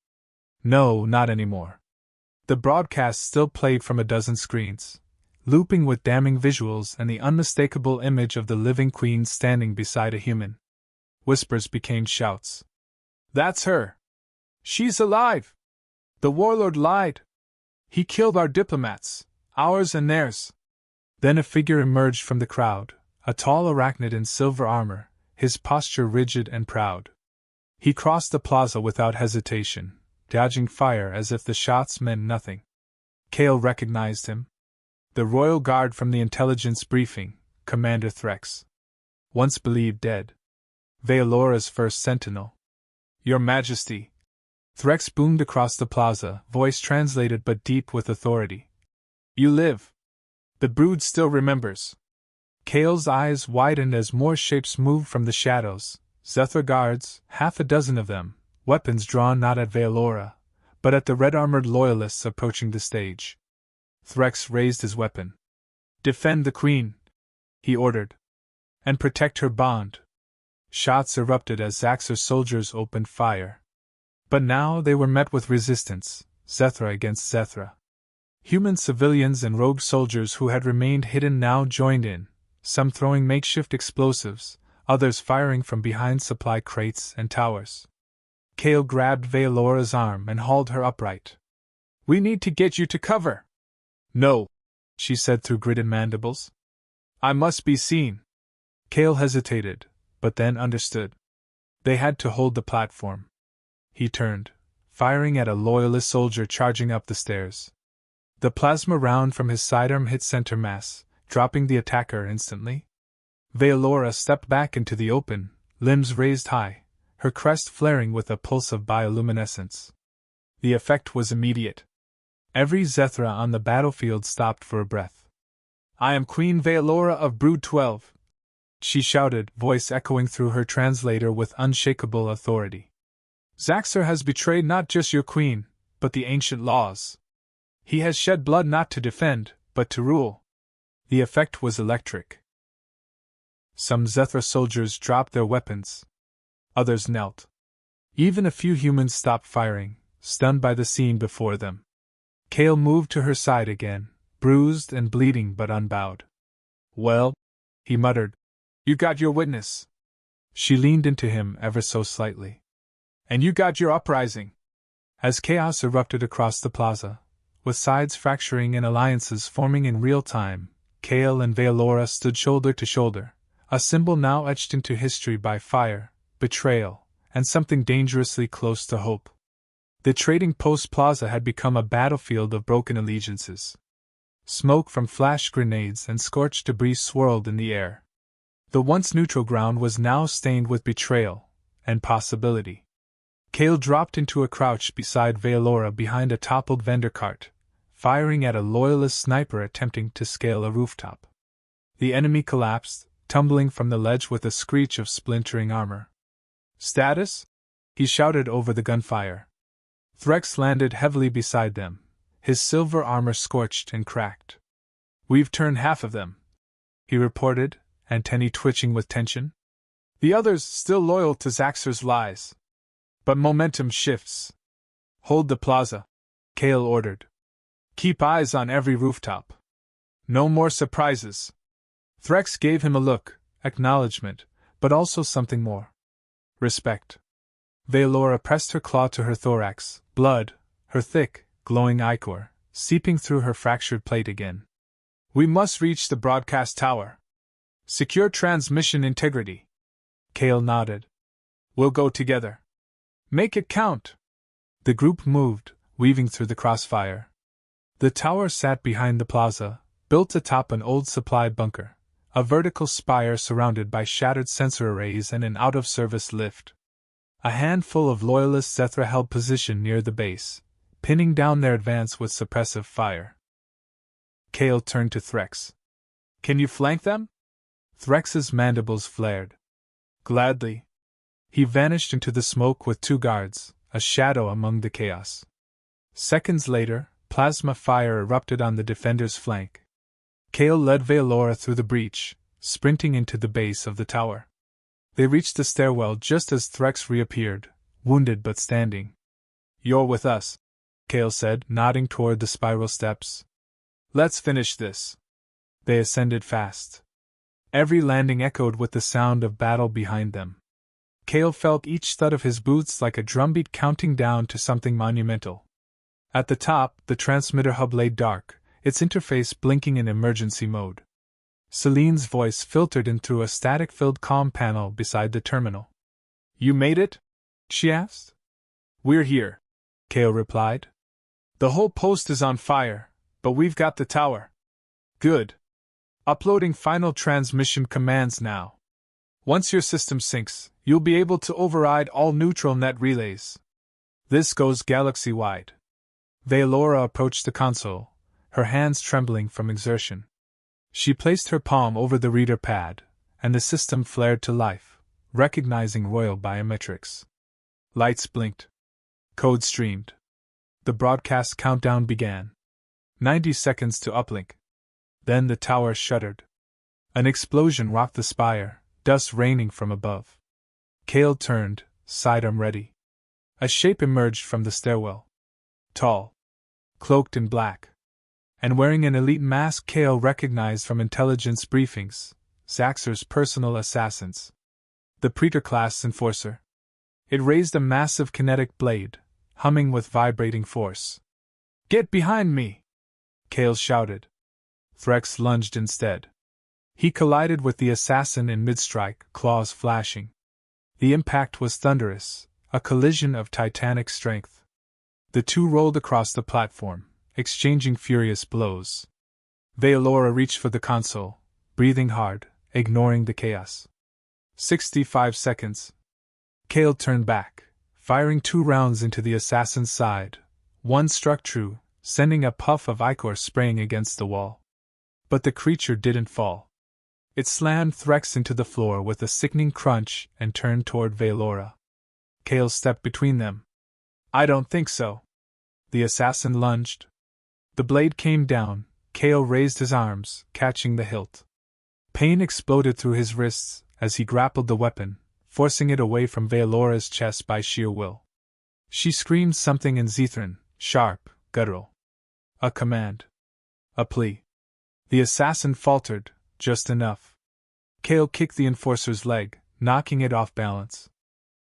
No, not anymore. The broadcast still played from a dozen screens, looping with damning visuals and the unmistakable image of the living queen standing beside a human. Whispers became shouts. That's her! She's alive! The warlord lied! He killed our diplomats, ours and theirs! Then a figure emerged from the crowd, a tall arachnid in silver armor, his posture rigid and proud. He crossed the plaza without hesitation, dodging fire as if the shots meant nothing. Kale recognized him. The royal guard from the intelligence briefing, Commander Threx. Once believed dead. Valora's first sentinel. Your Majesty. Threx boomed across the plaza, voice translated but deep with authority. You live. The brood still remembers. Kale's eyes widened as more shapes moved from the shadows. Zethra guards, 6 of them, weapons drawn not at Valora, but at the red-armored loyalists approaching the stage. Threx raised his weapon. Defend the Queen, he ordered. And protect her bond. Shots erupted as Zaxxor's soldiers opened fire. But now they were met with resistance, Zethra against Zethra. Human civilians and rogue soldiers who had remained hidden now joined in, some throwing makeshift explosives, others firing from behind supply crates and towers. Kale grabbed Valora's arm and hauled her upright. We need to get you to cover. No, she said through gritted mandibles. I must be seen. Cale hesitated, but then understood. They had to hold the platform. He turned, firing at a loyalist soldier charging up the stairs. The plasma round from his sidearm hit center mass, dropping the attacker instantly. Veolora stepped back into the open, limbs raised high, her crest flaring with a pulse of bioluminescence. The effect was immediate. Every Zethra on the battlefield stopped for a breath. I am Queen Veolora of Brood 12, she shouted, voice echoing through her translator with unshakable authority. Zaxxer has betrayed not just your queen, but the ancient laws. He has shed blood not to defend, but to rule. The effect was electric. Some Zethra soldiers dropped their weapons. Others knelt. Even a few humans stopped firing, stunned by the scene before them. Cale moved to her side again, bruised and bleeding but unbowed. Well, he muttered, you got your witness. She leaned into him ever so slightly. And you got your uprising. As chaos erupted across the plaza, with sides fracturing and alliances forming in real time, Cale and Veolora stood shoulder to shoulder, a symbol now etched into history by fire, betrayal, and something dangerously close to hope. The trading post plaza had become a battlefield of broken allegiances. Smoke from flash grenades and scorched debris swirled in the air. The once neutral ground was now stained with betrayal and possibility. Cale dropped into a crouch beside Veolora behind a toppled vendor cart, firing at a loyalist sniper attempting to scale a rooftop. The enemy collapsed, tumbling from the ledge with a screech of splintering armor. Status? He shouted over the gunfire. Threx landed heavily beside them, his silver armor scorched and cracked. We've turned half of them, he reported, antennae twitching with tension. The others still loyal to Zaxxer's lies. But momentum shifts. Hold the plaza, Cale ordered. Keep eyes on every rooftop. No more surprises. Threx gave him a look, acknowledgement, but also something more. Respect. Veolora pressed her claw to her thorax, blood, her thick, glowing ichor, seeping through her fractured plate again. We must reach the broadcast tower. Secure transmission integrity. Cale nodded. We'll go together. Make it count. The group moved, weaving through the crossfire. The tower sat behind the plaza, built atop an old supply bunker, a vertical spire surrounded by shattered sensor arrays and an out-of-service lift. A handful of loyalist Zethra held position near the base, pinning down their advance with suppressive fire. Cale turned to Threx. Can you flank them? Threx's mandibles flared. Gladly. He vanished into the smoke with two guards, a shadow among the chaos. Seconds later, plasma fire erupted on the defender's flank. Cale led Veolora through the breach, sprinting into the base of the tower. They reached the stairwell just as Threx reappeared, wounded but standing. You're with us, Cale said, nodding toward the spiral steps. Let's finish this. They ascended fast. Every landing echoed with the sound of battle behind them. Cale felt each thud of his boots like a drumbeat counting down to something monumental. At the top, the transmitter hub lay dark, its interface blinking in emergency mode. Celine's voice filtered in through a static-filled comm panel beside the terminal. You made it? She asked. We're here, Cale replied. The whole post is on fire, but we've got the tower. Good. Uploading final transmission commands now. Once your system syncs, you'll be able to override all neutral net relays. This goes galaxy-wide. Veolora approached the console, her hands trembling from exertion. She placed her palm over the reader pad, and the system flared to life, recognizing royal biometrics. Lights blinked. Code streamed. The broadcast countdown began. 90 seconds to uplink. Then the tower shuddered. An explosion rocked the spire, dust raining from above. Cale turned, sidearm ready. A shape emerged from the stairwell. Tall. Cloaked in black. And wearing an elite mask Cale recognized from intelligence briefings, Zaxxer's personal assassins. The Praetor-class enforcer. It raised a massive kinetic blade, humming with vibrating force. Get behind me! Kale shouted. Threx lunged instead. He collided with the assassin in mid-strike, claws flashing. The impact was thunderous, a collision of titanic strength. The two rolled across the platform, exchanging furious blows. Veilora reached for the console, breathing hard, ignoring the chaos. 65 seconds. Kale turned back, firing 2 rounds into the assassin's side. One struck true, sending a puff of ichor spraying against the wall. But the creature didn't fall. It slammed Threx into the floor with a sickening crunch and turned toward Veilora. Kale stepped between them. I don't think so. The assassin lunged. The blade came down. Kale raised his arms, catching the hilt. Pain exploded through his wrists as he grappled the weapon, forcing it away from Veilora's chest by sheer will. She screamed something in Zethran, sharp, guttural. A command. A plea. The assassin faltered, just enough. Kale kicked the enforcer's leg, knocking it off balance.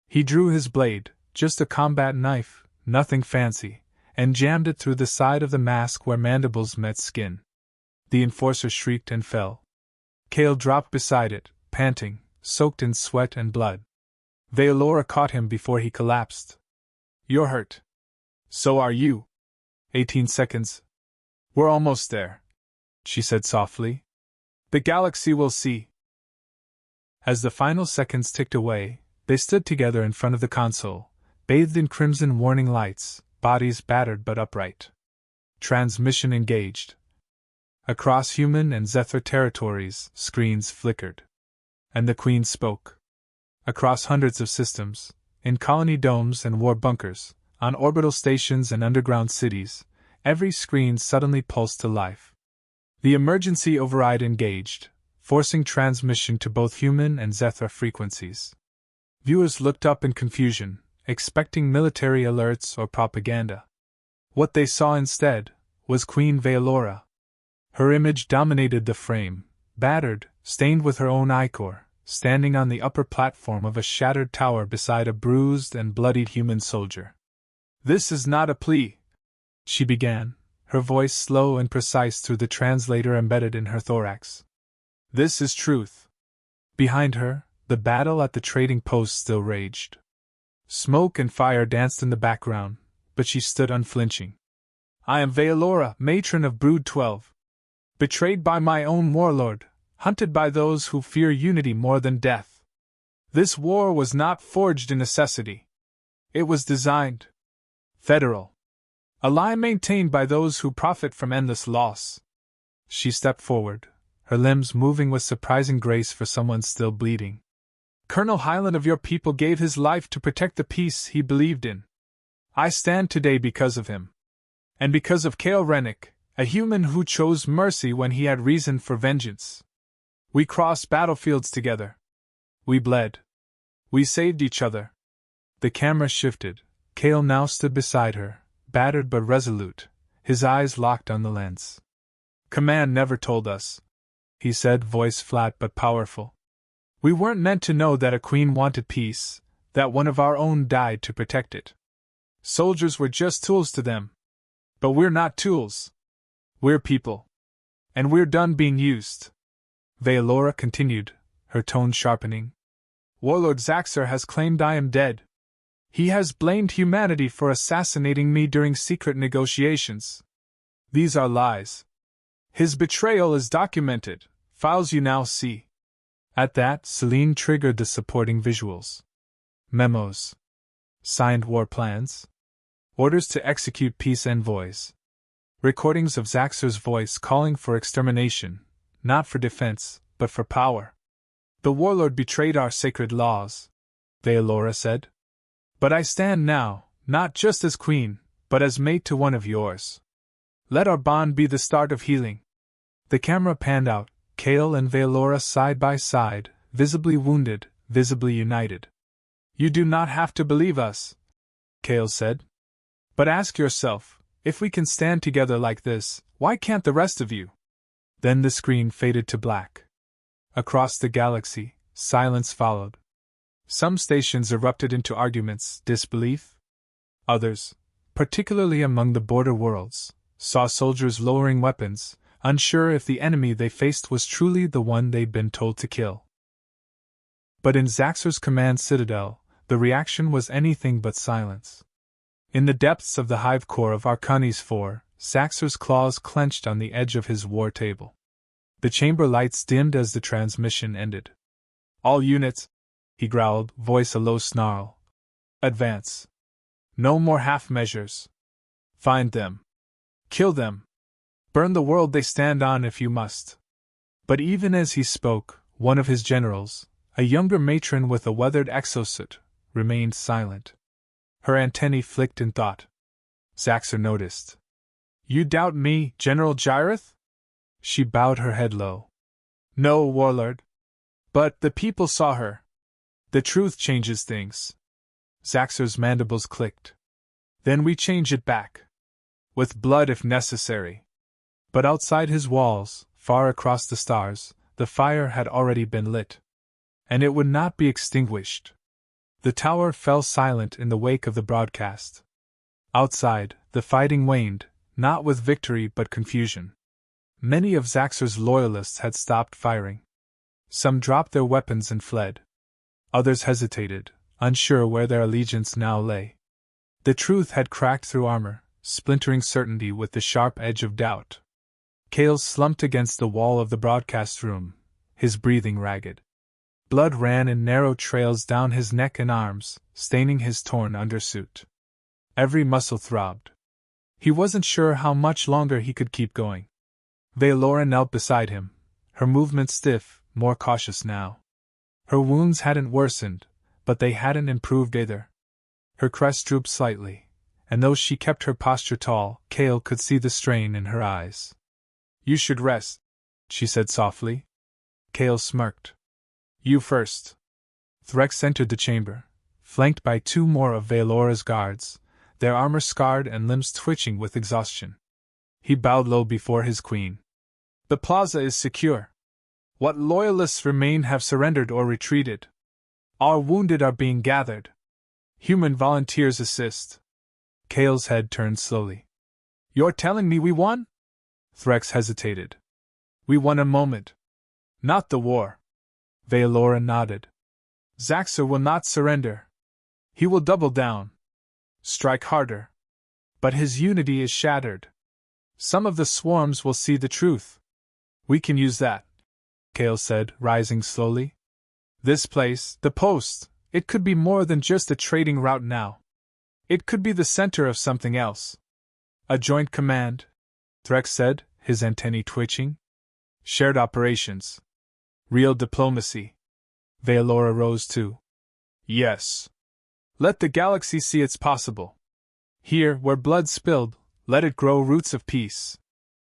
He drew his blade, just a combat knife, nothing fancy, and jammed it through the side of the mask where mandibles met skin. The enforcer shrieked and fell. Kale dropped beside it, panting, soaked in sweat and blood. Veilora caught him before he collapsed. You're hurt. So are you. 18 seconds. We're almost there, she said softly. The galaxy will see. As the final seconds ticked away, they stood together in front of the console, bathed in crimson warning lights, bodies battered but upright. Transmission engaged. Across human and Zethar territories, screens flickered. And the Queen spoke. Across hundreds of systems, in colony domes and war bunkers, on orbital stations and underground cities, every screen suddenly pulsed to life. The emergency override engaged, forcing transmission to both human and Zethar frequencies. Viewers looked up in confusion, expecting military alerts or propaganda. What they saw instead was Queen Veilora. Her image dominated the frame, battered, stained with her own ichor, standing on the upper platform of a shattered tower beside a bruised and bloodied human soldier. This is not a plea, she began, her voice slow and precise through the translator embedded in her thorax. This is truth. Behind her, the battle at the trading post still raged. Smoke and fire danced in the background, but she stood unflinching. I am Veilora, matron of Brood 12. Betrayed by my own warlord, hunted by those who fear unity more than death. This war was not forged in necessity. It was designed. Federal. A lie maintained by those who profit from endless loss. She stepped forward, her limbs moving with surprising grace for someone still bleeding. Colonel Highland of your people gave his life to protect the peace he believed in. I stand today because of him. And because of Kale Rennick, a human who chose mercy when he had reason for vengeance. We crossed battlefields together. We bled. We saved each other. The camera shifted. Kale now stood beside her, battered but resolute, his eyes locked on the lens. Command never told us, he said, voice flat but powerful. We weren't meant to know that a queen wanted peace, that one of our own died to protect it. Soldiers were just tools to them. But we're not tools. We're people. And we're done being used. Veilora continued, her tone sharpening. Warlord Zaxxer has claimed I am dead. He has blamed humanity for assassinating me during secret negotiations. These are lies. His betrayal is documented, files you now see. At that, Celine triggered the supporting visuals. Memos. Signed war plans. Orders to execute peace envoys. Recordings of Zaxxer's voice calling for extermination, not for defense, but for power. The warlord betrayed our sacred laws, Veilora said. But I stand now, not just as queen, but as mate to one of yours. Let our bond be the start of healing. The camera panned out, Kale and Veilora side by side, visibly wounded, visibly united. You do not have to believe us, Kale said. But ask yourself, if we can stand together like this, why can't the rest of you? Then the screen faded to black. Across the galaxy, silence followed. Some stations erupted into arguments, disbelief. Others, particularly among the border worlds, saw soldiers lowering weapons, unsure if the enemy they faced was truly the one they'd been told to kill. But in Zaxxor's command citadel, the reaction was anything but silence. In the depths of the hive core of Arcanes IV, Zaxxor's claws clenched on the edge of his war table. The chamber lights dimmed as the transmission ended. "All units," he growled, voice a low snarl. "Advance. No more half measures. Find them. Kill them. Burn the world they stand on if you must." But even as he spoke, one of his generals, a younger matron with a weathered exosuit, remained silent. Her antennae flicked in thought. Zaxxor noticed. "You doubt me, General Gyrith?" She bowed her head low. "No, warlord. But the people saw her. The truth changes things." Zaxxor's mandibles clicked. "Then we change it back. With blood if necessary." But outside his walls, far across the stars, the fire had already been lit. And it would not be extinguished. The tower fell silent in the wake of the broadcast. Outside, the fighting waned, not with victory but confusion. Many of Zaxxor's loyalists had stopped firing. Some dropped their weapons and fled. Others hesitated, unsure where their allegiance now lay. The truth had cracked through armor, splintering certainty with the sharp edge of doubt. Kale slumped against the wall of the broadcast room, his breathing ragged. Blood ran in narrow trails down his neck and arms, staining his torn undersuit. Every muscle throbbed. He wasn't sure how much longer he could keep going. Veilora knelt beside him, her movements stiff, more cautious now. Her wounds hadn't worsened, but they hadn't improved either. Her crest drooped slightly, and though she kept her posture tall, Kale could see the strain in her eyes. "You should rest," she said softly. Kale smirked. "You first." Threx entered the chamber, flanked by two more of Veilora's guards, their armor scarred and limbs twitching with exhaustion. He bowed low before his queen. "The plaza is secure. What loyalists remain have surrendered or retreated. Our wounded are being gathered. Human volunteers assist." Kale's head turned slowly. "You're telling me we won?" Threx hesitated. "We won a moment. Not the war." Veilora nodded. "Zaxxor will not surrender. He will double down. Strike harder. But his unity is shattered. Some of the swarms will see the truth. We can use that," Kale said, rising slowly. "This place, the post, it could be more than just a trading route now. It could be the center of something else. A joint command," Threx said, his antennae twitching. "Shared operations. Real diplomacy." Veilora rose too. "Yes. Let the galaxy see it's possible. Here, where blood spilled, let it grow roots of peace."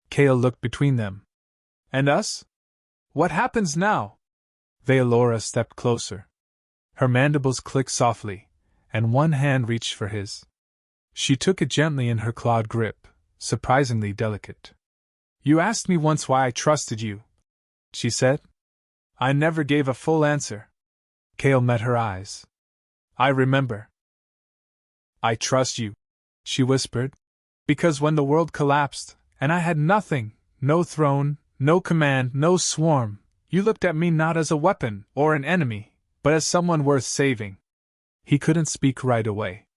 Kale looked between them. "And us? What happens now?" Veilora stepped closer. Her mandibles clicked softly, and one hand reached for his. She took it gently in her clawed grip, surprisingly delicate. "You asked me once why I trusted you," she said. "I never gave a full answer." Kale met her eyes. "I remember." "I trust you," she whispered, "because when the world collapsed, and I had nothing, no throne, no command, no swarm, you looked at me not as a weapon or an enemy, but as someone worth saving." He couldn't speak right away.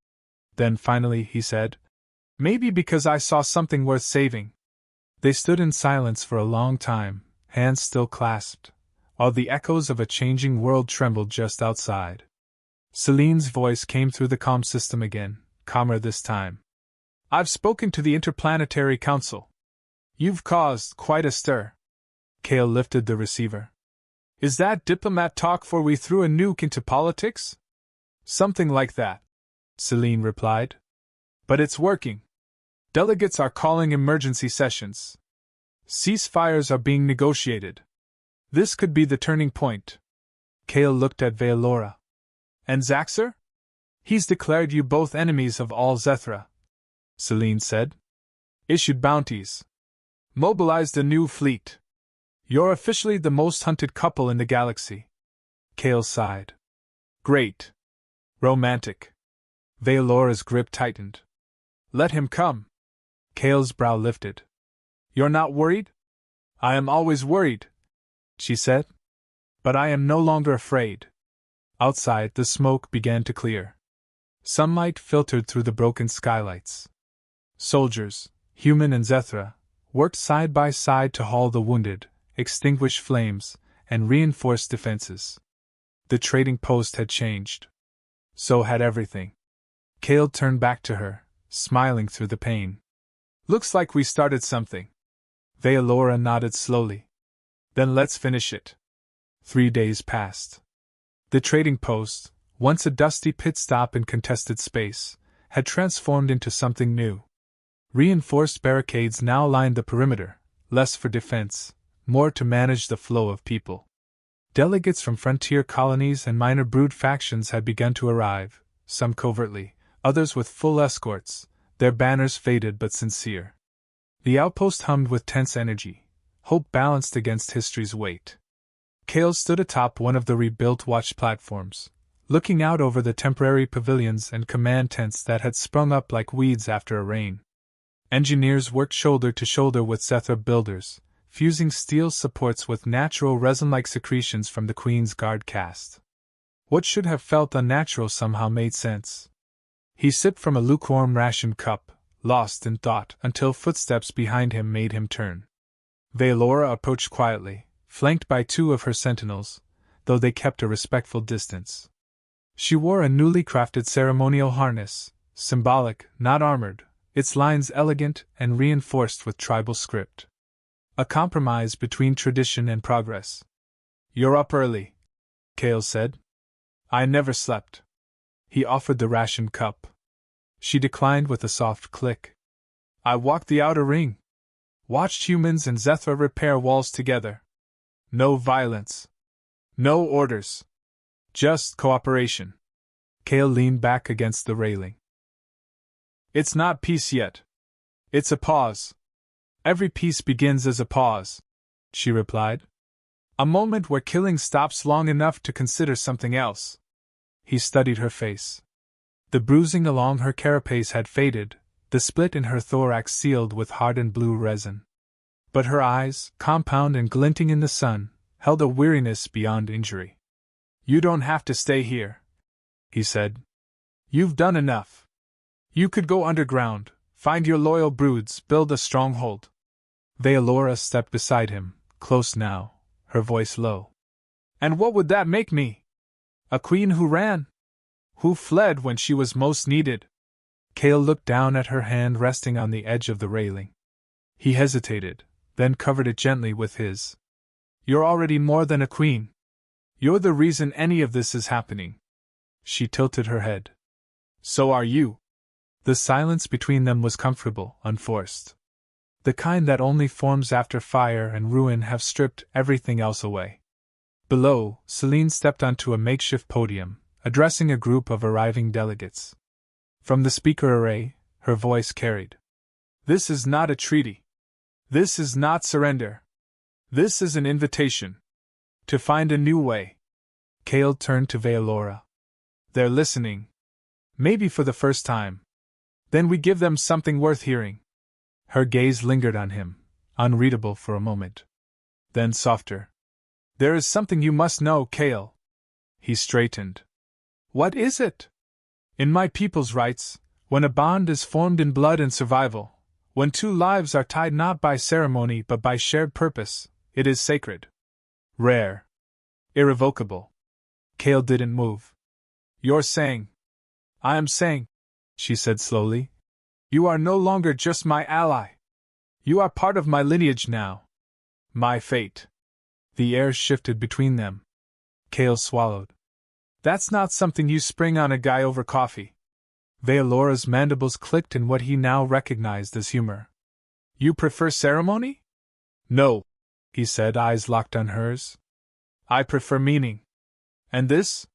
Then finally he said, "Maybe because I saw something worth saving." They stood in silence for a long time, hands still clasped, while the echoes of a changing world trembled just outside. Celine's voice came through the comm system again, calmer this time. "I've spoken to the Interplanetary Council. You've caused quite a stir." Kale lifted the receiver. "Is that diplomat talk for we threw a nuke into politics?" "Something like that," Celine replied. "But it's working. Delegates are calling emergency sessions. Ceasefires are being negotiated. This could be the turning point." Kale looked at Veilora. "And Zaxxor? He's declared you both enemies of all Zethra," Celine said. "Issued bounties. Mobilized a new fleet. You're officially the most hunted couple in the galaxy." Kale sighed. "Great. Romantic." Veilora's grip tightened. Let him come. Kale's brow lifted. You're not worried? I am always worried, she said. But I am no longer afraid. Outside, the smoke began to clear. Sunlight filtered through the broken skylights. Soldiers, human and Zethra, worked side by side to haul the wounded, extinguish flames, and reinforce defenses. The trading post had changed. So had everything. Kale turned back to her, smiling through the pain. Looks like we started something. Vealora nodded slowly. Then let's finish it. 3 days passed. The trading post, once a dusty pit stop in contested space, had transformed into something new. Reinforced barricades now lined the perimeter, less for defense, more to manage the flow of people. Delegates from frontier colonies and minor brood factions had begun to arrive, some covertly, others with full escorts, their banners faded but sincere. The outpost hummed with tense energy, hope balanced against history's weight. Kale stood atop one of the rebuilt watch platforms, looking out over the temporary pavilions and command tents that had sprung up like weeds after a rain. Engineers worked shoulder to shoulder with Zethra builders, fusing steel supports with natural resin-like secretions from the Queen's Guard caste. What should have felt unnatural somehow made sense. He sipped from a lukewarm ration cup, lost in thought, until footsteps behind him made him turn. Vealora approached quietly, flanked by 2 of her sentinels, though they kept a respectful distance. She wore a newly crafted ceremonial harness, symbolic, not armored, its lines elegant and reinforced with tribal script. A compromise between tradition and progress. You're up early, Kale said. I never slept. He offered the ration cup. She declined with a soft click. I walked the outer ring. Watched humans and Zethra repair walls together. No violence. No orders. Just cooperation. Kale leaned back against the railing. It's not peace yet. It's a pause. Every peace begins as a pause, she replied. A moment where killing stops long enough to consider something else. He studied her face. The bruising along her carapace had faded, the split in her thorax sealed with hardened blue resin. But her eyes, compound and glinting in the sun, held a weariness beyond injury. You don't have to stay here, he said. You've done enough. You could go underground, find your loyal broods, build a stronghold. Vealora stepped beside him, close now, her voice low. And what would that make me? A queen who ran? Who fled when she was most needed? Kale looked down at her hand resting on the edge of the railing. He hesitated, then covered it gently with his. You're already more than a queen. You're the reason any of this is happening. She tilted her head. So are you. The silence between them was comfortable, unforced. The kind that only forms after fire and ruin have stripped everything else away. Below, Celine stepped onto a makeshift podium, addressing a group of arriving delegates. From the speaker array, her voice carried. This is not a treaty. This is not surrender. This is an invitation. To find a new way. Kale turned to Vealora. They're listening. Maybe for the first time. Then we give them something worth hearing. Her gaze lingered on him, unreadable for a moment. Then softer. There is something you must know, Kale. He straightened. What is it? In my people's rights, when a bond is formed in blood and survival, when 2 lives are tied not by ceremony but by shared purpose, it is sacred. Rare. Irrevocable. Kale didn't move. You're saying. I am saying, she said slowly. You are no longer just my ally. You are part of my lineage now. My fate. The air shifted between them. Kale swallowed. That's not something you spring on a guy over coffee. Vealora's mandibles clicked in what he now recognized as humor. You prefer ceremony? No, he said, eyes locked on hers. I prefer meaning. And this?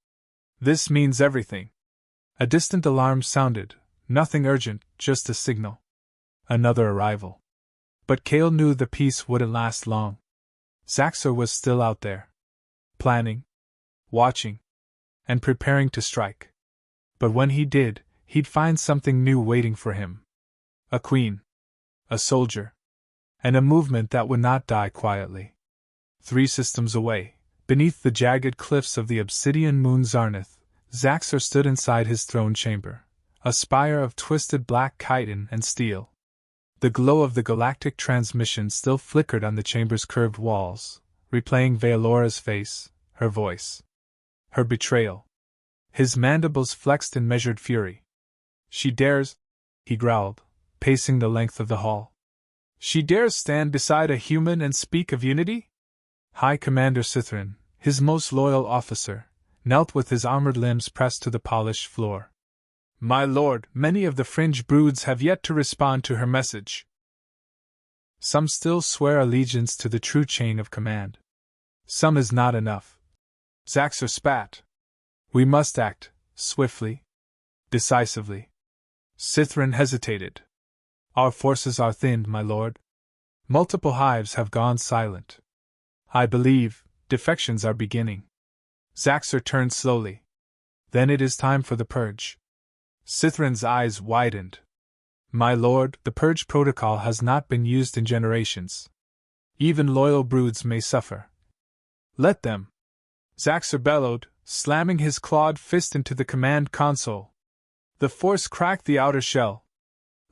This means everything. A distant alarm sounded, nothing urgent, just a signal. Another arrival. But Kale knew the peace wouldn't last long. Zaxxor was still out there. Planning. Watching. And preparing to strike. But when he did, he'd find something new waiting for him. A queen. A soldier. And a movement that would not die quietly. 3 systems away, beneath the jagged cliffs of the obsidian moon Zarnath, Zaxxor stood inside his throne chamber, a spire of twisted black chitin and steel. The glow of the galactic transmission still flickered on the chamber's curved walls, replaying Vealora's face, her voice. Her betrayal. His mandibles flexed in measured fury. She dares, he growled, pacing the length of the hall. She dares stand beside a human and speak of unity? High Commander Cithrin, his most loyal officer, knelt with his armored limbs pressed to the polished floor. My lord, many of the fringe broods have yet to respond to her message. Some still swear allegiance to the true chain of command. Some is not enough. Zaxxor spat. We must act, swiftly. Decisively. Cithrin hesitated. Our forces are thinned, my lord. Multiple hives have gone silent. I believe defections are beginning. Zaxxor turned slowly. Then it is time for the purge. Cithrin's eyes widened. My lord, the purge protocol has not been used in generations. Even loyal broods may suffer. Let them. Zaxxor bellowed, slamming his clawed fist into the command console. The force cracked the outer shell.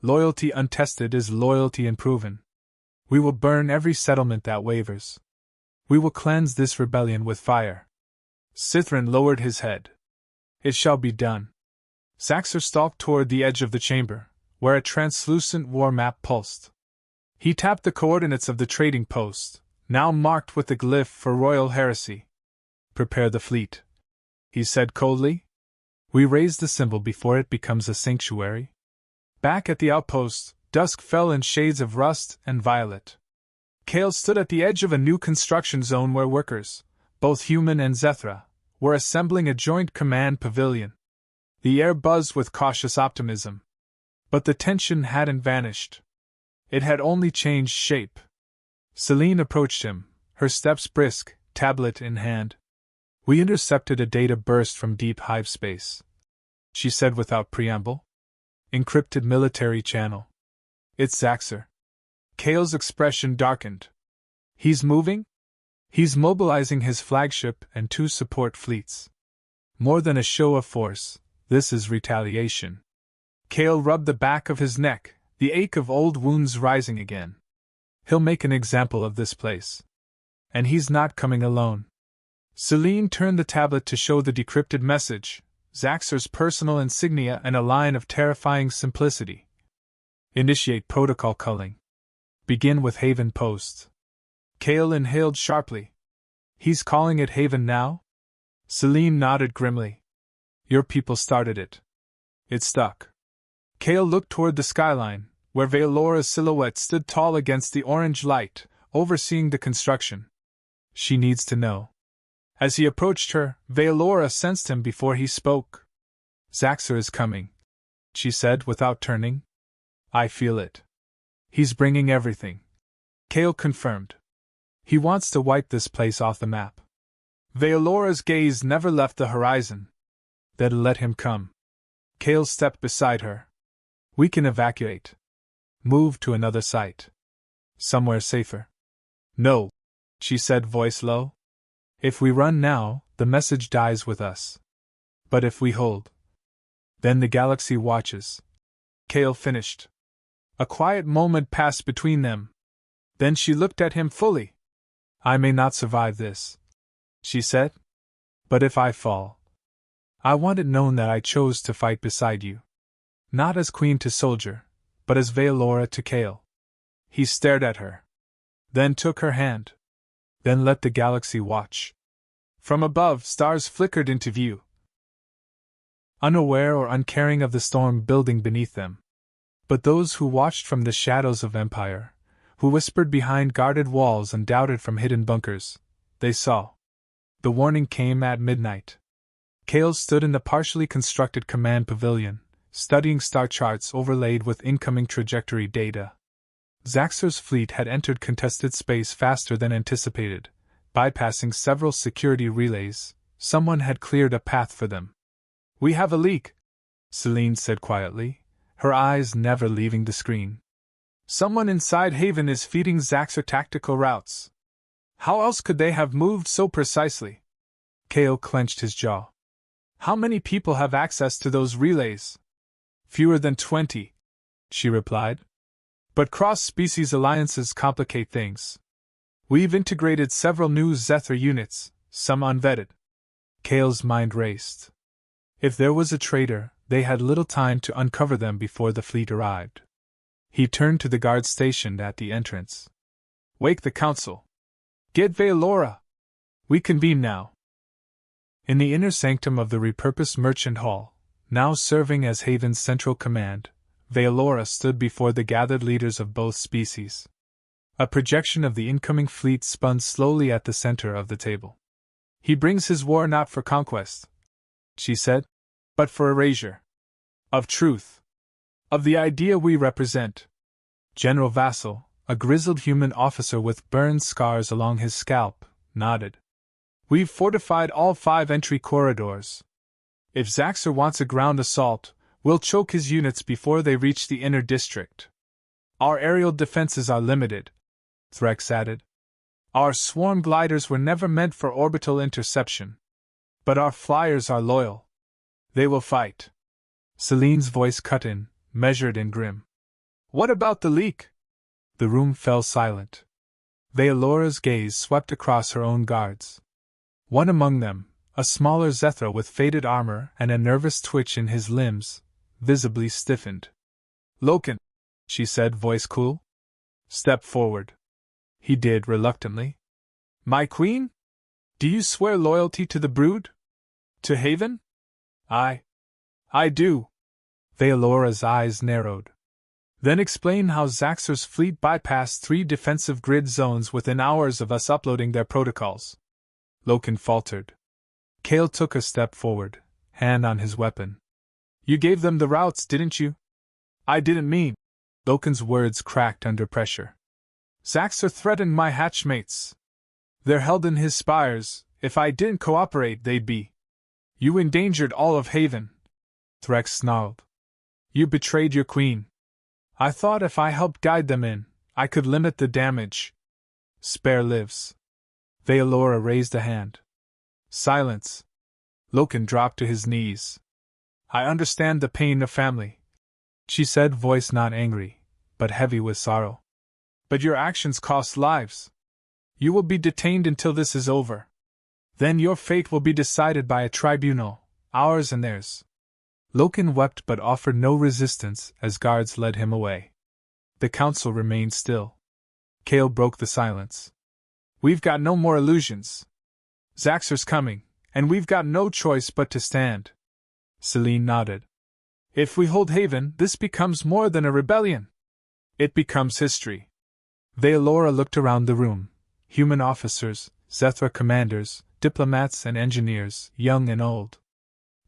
Loyalty untested is loyalty unproven. We will burn every settlement that wavers. We will cleanse this rebellion with fire. Cithrin lowered his head. It shall be done. Zaxxor stalked toward the edge of the chamber, where a translucent war map pulsed. He tapped the coordinates of the trading post, now marked with the glyph for royal heresy. Prepare the fleet, he said coldly. We raise the symbol before it becomes a sanctuary. Back at the outpost, dusk fell in shades of rust and violet. Kale stood at the edge of a new construction zone where workers, both human and Zethra, were assembling a joint command pavilion. The air buzzed with cautious optimism. But the tension hadn't vanished. It had only changed shape. Celine approached him, her steps brisk, tablet in hand. We intercepted a data burst from deep hive space, she said without preamble. Encrypted military channel. It's Zaxxor. Kale's expression darkened. He's moving? He's mobilizing his flagship and 2 support fleets. More than a show of force, this is retaliation. Kale rubbed the back of his neck, the ache of old wounds rising again. He'll make an example of this place. And he's not coming alone. Celine turned the tablet to show the decrypted message, Zaxxor's personal insignia and a line of terrifying simplicity. Initiate protocol culling. Begin with Haven Post. Kale inhaled sharply. He's calling it Haven now? Celine nodded grimly. Your people started it. It stuck. Kale looked toward the skyline, where Vealora's silhouette stood tall against the orange light, overseeing the construction. She needs to know. As he approached her, Vealora sensed him before he spoke. Zaxxor is coming, she said without turning. I feel it. He's bringing everything. Kale confirmed. He wants to wipe this place off the map. Vealora's gaze never left the horizon. Then let him come. Kale stepped beside her. We can evacuate. Move to another site. Somewhere safer. No, she said, voice low. If we run now, the message dies with us. But if we hold, then the galaxy watches. Kale finished. A quiet moment passed between them. Then she looked at him fully. I may not survive this, she said. But if I fall, I want it known that I chose to fight beside you. Not as queen to soldier, but as Vealora to Kale. He stared at her. Then took her hand. Then let the galaxy watch. From above, stars flickered into view, unaware or uncaring of the storm building beneath them. But those who watched from the shadows of empire, who whispered behind guarded walls and doubted from hidden bunkers, they saw. The warning came at midnight. Kale stood in the partially constructed command pavilion, studying star charts overlaid with incoming trajectory data. Zaxxor's fleet had entered contested space faster than anticipated, bypassing several security relays. Someone had cleared a path for them. We have a leak, Celine said quietly, her eyes never leaving the screen. Someone inside Haven is feeding Zaxxor tactical routes. How else could they have moved so precisely? Kale clenched his jaw. How many people have access to those relays? Fewer than 20, she replied. But cross-species alliances complicate things. We've integrated several new Zethar units, some unvetted. Kale's mind raced. If there was a traitor, they had little time to uncover them before the fleet arrived. He turned to the guard stationed at the entrance. Wake the council. Get Veilora. We convene now. In the inner sanctum of the repurposed merchant hall, now serving as Haven's central command, Veilora stood before the gathered leaders of both species. A projection of the incoming fleet spun slowly at the center of the table. He brings his war not for conquest, she said, but for erasure. Of truth. Of the idea we represent. General Vassal, a grizzled human officer with burned scars along his scalp, nodded. We've fortified all 5 entry corridors. If Zaxxor wants a ground assault, we'll choke his units before they reach the inner district. Our aerial defenses are limited, Threx added. Our swarm gliders were never meant for orbital interception. But our flyers are loyal. They will fight. Celine's voice cut in, measured and grim. What about the leak? The room fell silent. Veelora's gaze swept across her own guards. One among them, a smaller Zethar with faded armor and a nervous twitch in his limbs, visibly stiffened. Loken, she said, voice cool. Step forward. He did reluctantly. My queen? Do you swear loyalty to the brood? To Haven? I do. Veelora's eyes narrowed. Then explain how Zaxxor's fleet bypassed 3 defensive grid zones within hours of us uploading their protocols. Loken faltered. Kale took a step forward, hand on his weapon. You gave them the routes, didn't you? I didn't mean. Loken's words cracked under pressure. Zaxxor threatened my hatchmates. They're held in his spires. If I didn't cooperate, they'd be. You endangered all of Haven. Threx snarled. You betrayed your queen. I thought if I helped guide them in, I could limit the damage. Spare lives. Veilora raised a hand. Silence. Loken dropped to his knees. I understand the pain of family, she said, voice not angry, but heavy with sorrow. But your actions cost lives. You will be detained until this is over. Then your fate will be decided by a tribunal, ours and theirs. Loken wept but offered no resistance as guards led him away. The council remained still. Kale broke the silence. We've got no more illusions. Zaxxor's coming, and we've got no choice but to stand. Celine nodded. If we hold Haven, this becomes more than a rebellion. It becomes history. Veilora looked around the room. Human officers, Zethar commanders, diplomats and engineers, young and old.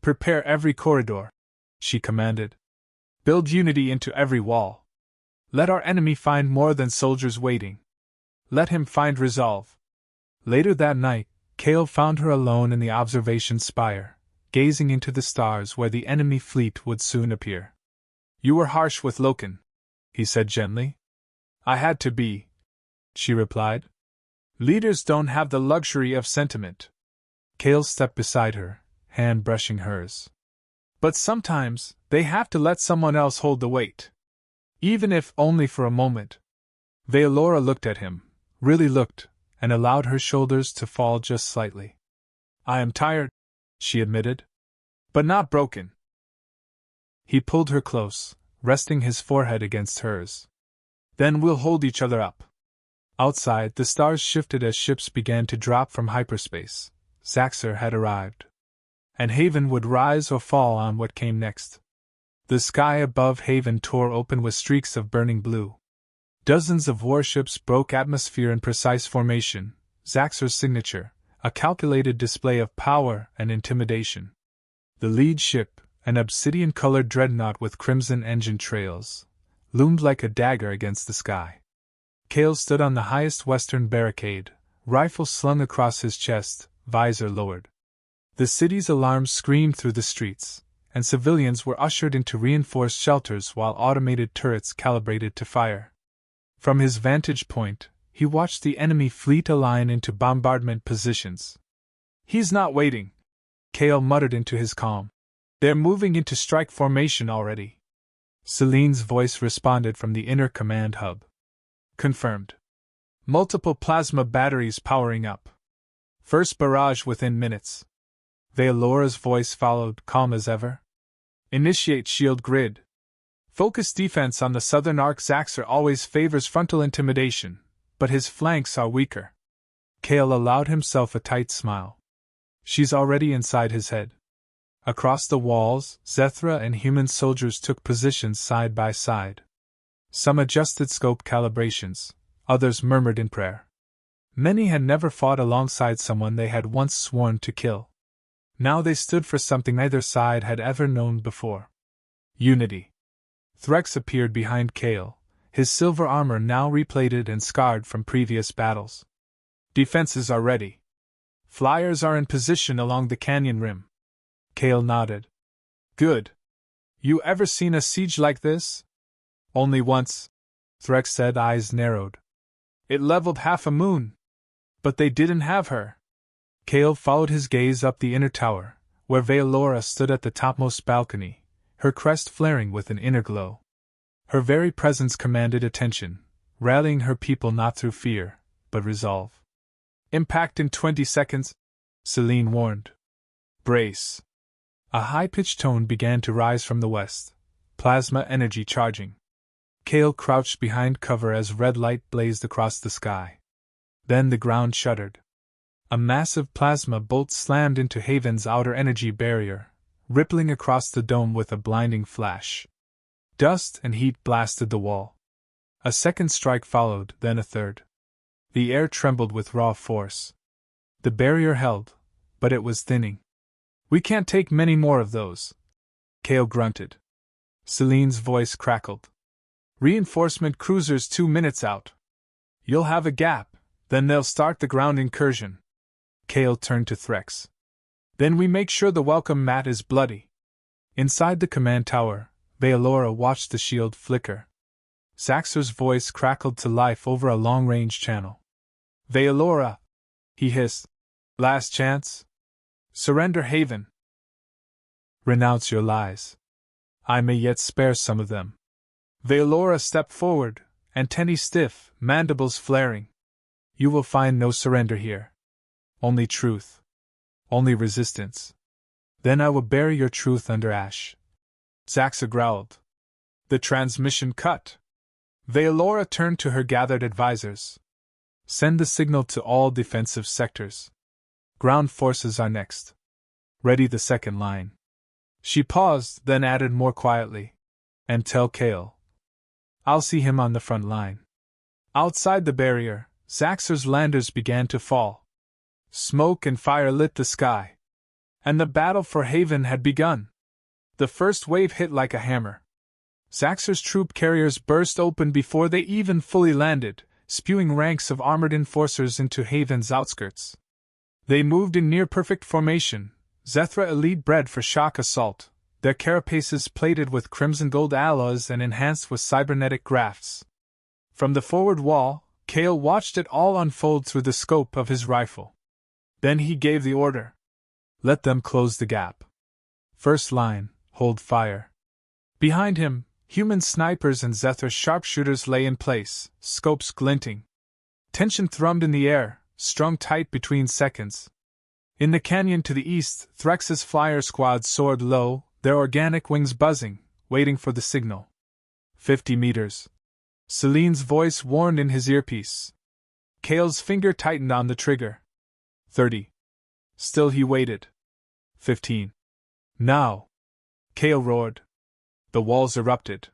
Prepare every corridor, she commanded. Build unity into every wall. Let our enemy find more than soldiers waiting. Let him find resolve. Later that night, Kale found her alone in the observation spire, gazing into the stars where the enemy fleet would soon appear. You were harsh with Loken, he said gently. I had to be, she replied. Leaders don't have the luxury of sentiment. Kale stepped beside her, hand brushing hers. But sometimes, they have to let someone else hold the weight. Even if only for a moment. Veilora looked at him, really looked, and allowed her shoulders to fall just slightly. I am tired, she admitted. But not broken. He pulled her close, resting his forehead against hers. Then we'll hold each other up. Outside, the stars shifted as ships began to drop from hyperspace. Zaxxor had arrived. And Haven would rise or fall on what came next. The sky above Haven tore open with streaks of burning blue. Dozens of warships broke atmosphere in precise formation, Zaxxor's signature, a calculated display of power and intimidation. The lead ship, an obsidian-colored dreadnought with crimson engine trails, loomed like a dagger against the sky. Kale stood on the highest western barricade, rifle slung across his chest, visor lowered. The city's alarms screamed through the streets, and civilians were ushered into reinforced shelters while automated turrets calibrated to fire. From his vantage point, he watched the enemy fleet align into bombardment positions. "He's not waiting," Kale muttered into his calm. "They're moving into strike formation already." Celine's voice responded from the inner command hub. "Confirmed. Multiple plasma batteries powering up. First barrage within minutes." Velora's voice followed, calm as ever. "Initiate shield grid. Focus defense on the southern arc. Zaxxer always favors frontal intimidation, but his flanks are weaker." Kale allowed himself a tight smile. "She's already inside his head." Across the walls, Zethra and human soldiers took positions side by side. Some adjusted scope calibrations, others murmured in prayer. Many had never fought alongside someone they had once sworn to kill. Now they stood for something neither side had ever known before. Unity. Threx appeared behind Kale, his silver armor now replated and scarred from previous battles. "Defenses are ready. Flyers are in position along the canyon rim." Kale nodded. "Good. You ever seen a siege like this?" "Only once," Threx said, eyes narrowed. "It leveled half a moon. But they didn't have her." Kale followed his gaze up the inner tower, where Velora stood at the topmost balcony, her crest flaring with an inner glow. Her very presence commanded attention, rallying her people not through fear, but resolve. "Impact in 20 seconds, Celine warned. "Brace." A high-pitched tone began to rise from the west, plasma energy charging. Kale crouched behind cover as red light blazed across the sky. Then the ground shuddered. A massive plasma bolt slammed into Haven's outer energy barrier, rippling across the dome with a blinding flash. Dust and heat blasted the wall. A second strike followed, then a third. The air trembled with raw force. The barrier held, but it was thinning. "We can't take many more of those," Kale grunted. Celine's voice crackled. "Reinforcement cruisers 2 minutes out. You'll have a gap, then they'll start the ground incursion." Kale turned to Threx. "Then we make sure the welcome mat is bloody." Inside the command tower, Veolora watched the shield flicker. Zaxxer's voice crackled to life over a long-range channel. "Veolora," he hissed. "Last chance? Surrender Haven. Renounce your lies. I may yet spare some of them." Veolora stepped forward, antennae stiff, mandibles flaring. "You will find no surrender here. Only truth. Only resistance. Then I will bury your truth under ash." Zaxxer growled. The transmission cut. Veolora turned to her gathered advisors. "Send the signal to all defensive sectors. Ground forces are next. Ready the second line." She paused, then added more quietly. "And tell Kale. I'll see him on the front line." Outside the barrier, Zaxxer's landers began to fall. Smoke and fire lit the sky. And the battle for Haven had begun. The first wave hit like a hammer. Zaxxer's troop carriers burst open before they even fully landed, spewing ranks of armored enforcers into Haven's outskirts. They moved in near-perfect formation, Zethra elite bred for shock assault, their carapaces plated with crimson gold alloys and enhanced with cybernetic grafts. From the forward wall, Kale watched it all unfold through the scope of his rifle. Then he gave the order. "Let them close the gap. First line, hold fire." Behind him, human snipers and Zethra sharpshooters lay in place, scopes glinting. Tension thrummed in the air, strung tight between seconds. In the canyon to the east, Threx's flyer squad soared low, their organic wings buzzing, waiting for the signal. 50 meters. Celine's voice warned in his earpiece. Kale's finger tightened on the trigger. 30. Still he waited. 15. Now! Kale roared. The walls erupted.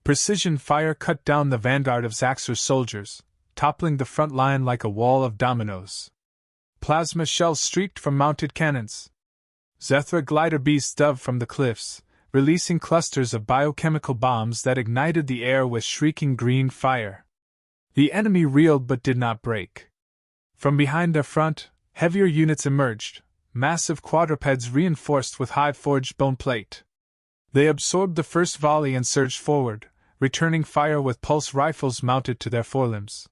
Precision fire cut down the vanguard of Zaxxer's soldiers, toppling the front line like a wall of dominoes. Plasma shells streaked from mounted cannons. Zethra glider beasts dove from the cliffs, releasing clusters of biochemical bombs that ignited the air with shrieking green fire. The enemy reeled but did not break. From behind their front, heavier units emerged, massive quadrupeds reinforced with high-forged bone plate. They absorbed the first volley and surged forward, returning fire with pulse rifles mounted to their forelimbs.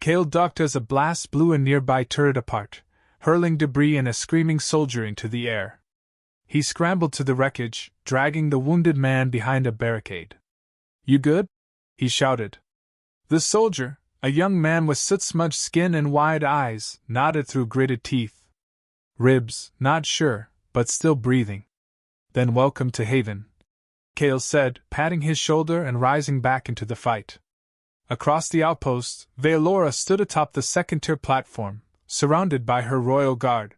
Cale ducked as a blast blew a nearby turret apart, hurling debris and a screaming soldier into the air. He scrambled to the wreckage, dragging the wounded man behind a barricade. "You good?" he shouted. The soldier, a young man with soot-smudged skin and wide eyes, nodded through gritted teeth. "Ribs, not sure, but still breathing." "Then welcome to Haven," Cale said, patting his shoulder and rising back into the fight. Across the outpost, Veilora stood atop the second-tier platform, surrounded by her royal guard.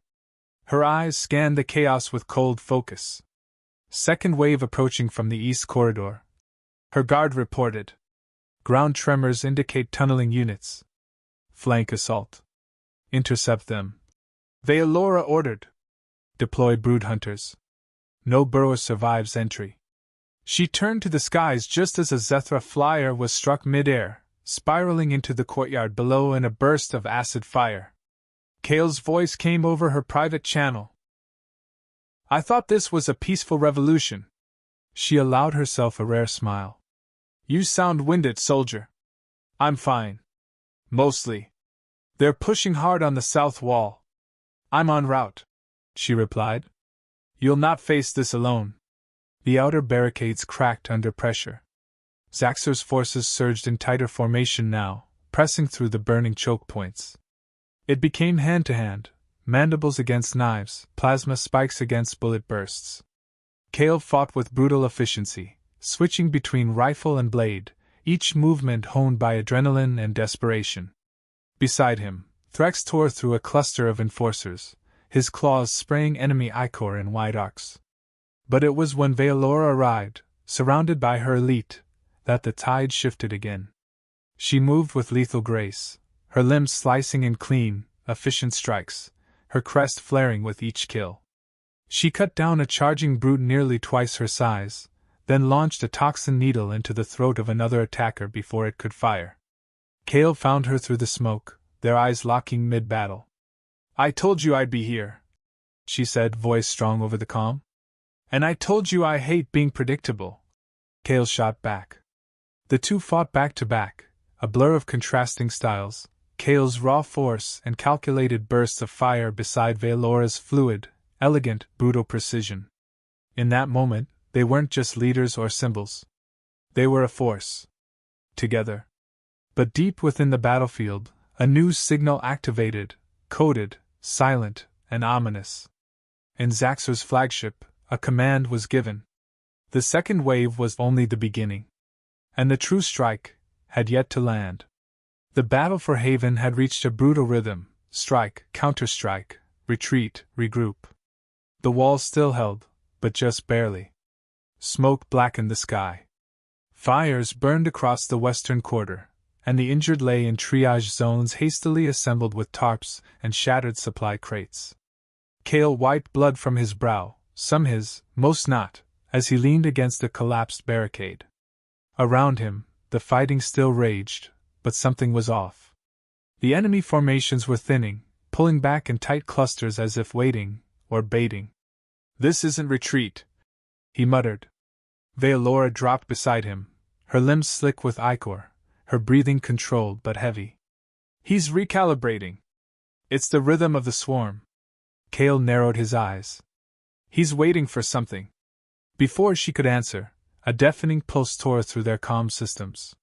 Her eyes scanned the chaos with cold focus. "Second wave approaching from the east corridor," her guard reported. "Ground tremors indicate tunneling units. Flank assault. Intercept them," Veilora ordered. "Deploy brood hunters. No burrower survives entry." She turned to the skies just as a Zethra flyer was struck mid-air, spiraling into the courtyard below in a burst of acid fire. Cale's voice came over her private channel. "I thought this was a peaceful revolution." She allowed herself a rare smile. "You sound winded, soldier." "I'm fine. Mostly. They're pushing hard on the south wall." "I'm en route," she replied. "You'll not face this alone." The outer barricades cracked under pressure. Zaxxor's forces surged in tighter formation now, pressing through the burning choke points. It became hand-to-hand, mandibles against knives, plasma spikes against bullet bursts. Cale fought with brutal efficiency, switching between rifle and blade, each movement honed by adrenaline and desperation. Beside him, Threx tore through a cluster of enforcers, his claws spraying enemy ichor in wide arcs. But it was when Veilora arrived, surrounded by her elite, that the tide shifted again. She moved with lethal grace, her limbs slicing in clean, efficient strikes, her crest flaring with each kill. She cut down a charging brute nearly twice her size, then launched a toxin needle into the throat of another attacker before it could fire. Cale found her through the smoke, their eyes locking mid-battle. "I told you I'd be here," she said, voice strong over the calm. "And I told you I hate being predictable," Cale shot back. The two fought back to back, a blur of contrasting styles, Cale's raw force and calculated bursts of fire beside Veilora's fluid, elegant, brutal precision. In that moment, they weren't just leaders or symbols. They were a force. Together. But deep within the battlefield, a new signal activated, coded, silent, and ominous. In Zaxxor's flagship, a command was given. The second wave was only the beginning. And the true strike had yet to land. The battle for Haven had reached a brutal rhythm: strike, counterstrike, retreat, regroup. The walls still held, but just barely. Smoke blackened the sky. Fires burned across the western quarter, and the injured lay in triage zones hastily assembled with tarps and shattered supply crates. Cale wiped blood from his brow, some his, most not, as he leaned against a collapsed barricade. Around him, the fighting still raged, but something was off. The enemy formations were thinning, pulling back in tight clusters as if waiting, or baiting. "This isn't retreat," he muttered. Veilora dropped beside him, her limbs slick with ichor, her breathing controlled but heavy. "He's recalibrating. It's the rhythm of the swarm." Cale narrowed his eyes. "He's waiting for something." Before she could answer, a deafening pulse tore through their comm systems.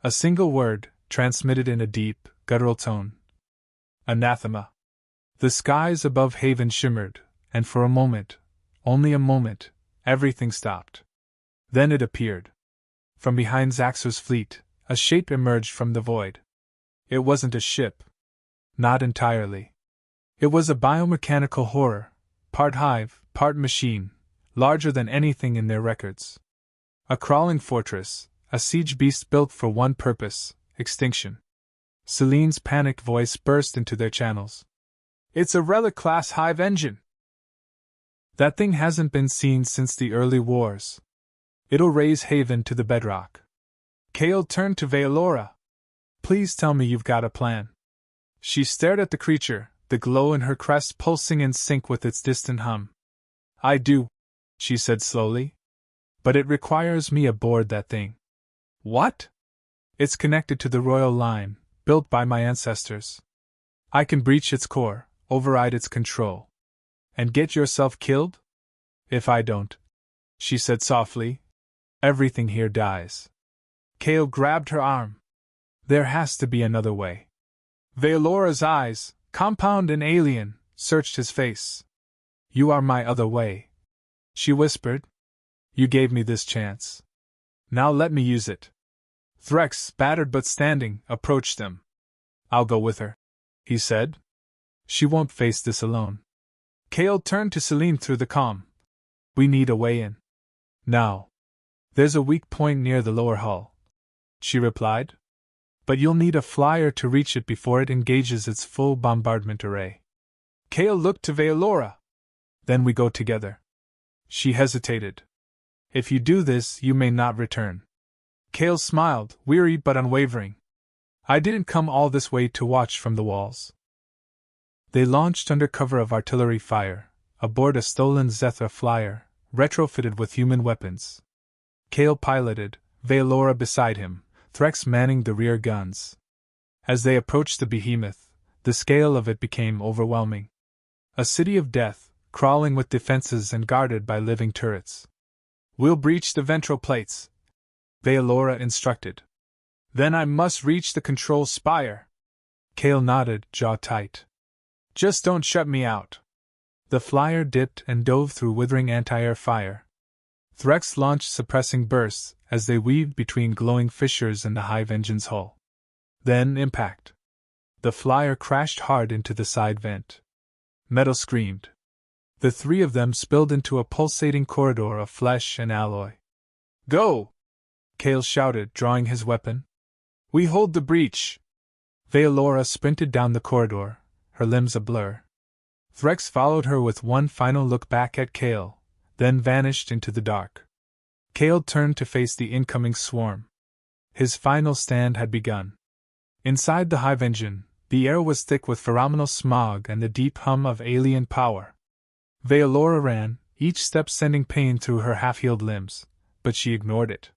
A single word, transmitted in a deep, guttural tone. "Anathema." The skies above Haven shimmered, and for a moment, only a moment, everything stopped. Then it appeared. From behind Zaxxor's fleet, a shape emerged from the void. It wasn't a ship. Not entirely. It was a biomechanical horror, part hive, part machine, larger than anything in their records. A crawling fortress, a siege beast built for one purpose: extinction. Celine's panicked voice burst into their channels. "It's a relic-class hive engine! That thing hasn't been seen since the early wars. It'll raise Haven to the bedrock." Cale turned to Veilora. "Please tell me you've got a plan." She stared at the creature, the glow in her crest pulsing in sync with its distant hum. I do, she said slowly. But it requires me aboard that thing. What? It's connected to the royal line, built by my ancestors. I can breach its core, override its control. And get yourself killed? If I don't, she said softly, everything here dies. Kale grabbed her arm. There has to be another way. Velora's eyes, compound and alien, searched his face. You are my other way, she whispered. You gave me this chance. Now let me use it. Threx, battered but standing, approached them. I'll go with her, he said. She won't face this alone. Kale turned to Celine through the comm. We need a way in. Now. There's a weak point near the lower hull, she replied. But you'll need a flyer to reach it before it engages its full bombardment array. Kale looked to Veolora. Then we go together. She hesitated. If you do this, you may not return. Kale smiled, weary but unwavering. I didn't come all this way to watch from the walls. They launched under cover of artillery fire, aboard a stolen Zethra flyer, retrofitted with human weapons. Kale piloted, Veolora beside him, Threx manning the rear guns. As they approached the behemoth, the scale of it became overwhelming. A city of death, crawling with defenses and guarded by living turrets. We'll breach the ventral plates, Veolora instructed. Then I must reach the control spire. Kale nodded, jaw tight. Just don't shut me out. The flyer dipped and dove through withering anti-air fire. Threx launched suppressing bursts as they weaved between glowing fissures in the hive engine's hull. Then impact. The flyer crashed hard into the side vent. Metal screamed. The three of them spilled into a pulsating corridor of flesh and alloy. Go! Kale shouted, drawing his weapon. We hold the breach. Veolora sprinted down the corridor, her limbs a blur. Threx followed her with one final look back at Kale, then vanished into the dark. Kale turned to face the incoming swarm. His final stand had begun. Inside the hive engine, the air was thick with pheromonal smog and the deep hum of alien power. Veolora ran, each step sending pain through her half-healed limbs, but she ignored it.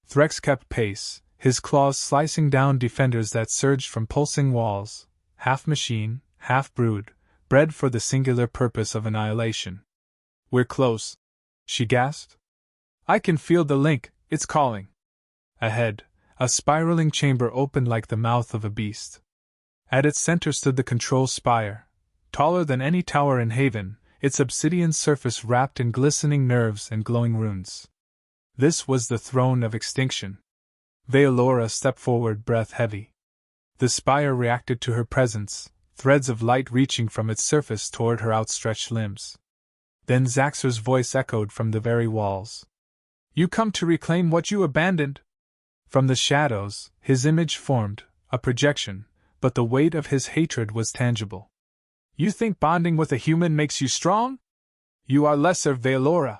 Threx kept pace, his claws slicing down defenders that surged from pulsing walls, half machine, half brood, bred for the singular purpose of annihilation. We're close, she gasped. I can feel the link, it's calling. Ahead, a spiraling chamber opened like the mouth of a beast. At its center stood the control spire, taller than any tower in Haven, its obsidian surface wrapped in glistening nerves and glowing runes. This was the throne of extinction. Veolora stepped forward, breath heavy. The spire reacted to her presence, threads of light reaching from its surface toward her outstretched limbs. Then Zaxxer's voice echoed from the very walls. You come to reclaim what you abandoned? From the shadows, his image formed, a projection, but the weight of his hatred was tangible. You think bonding with a human makes you strong? You are lesser Veolora.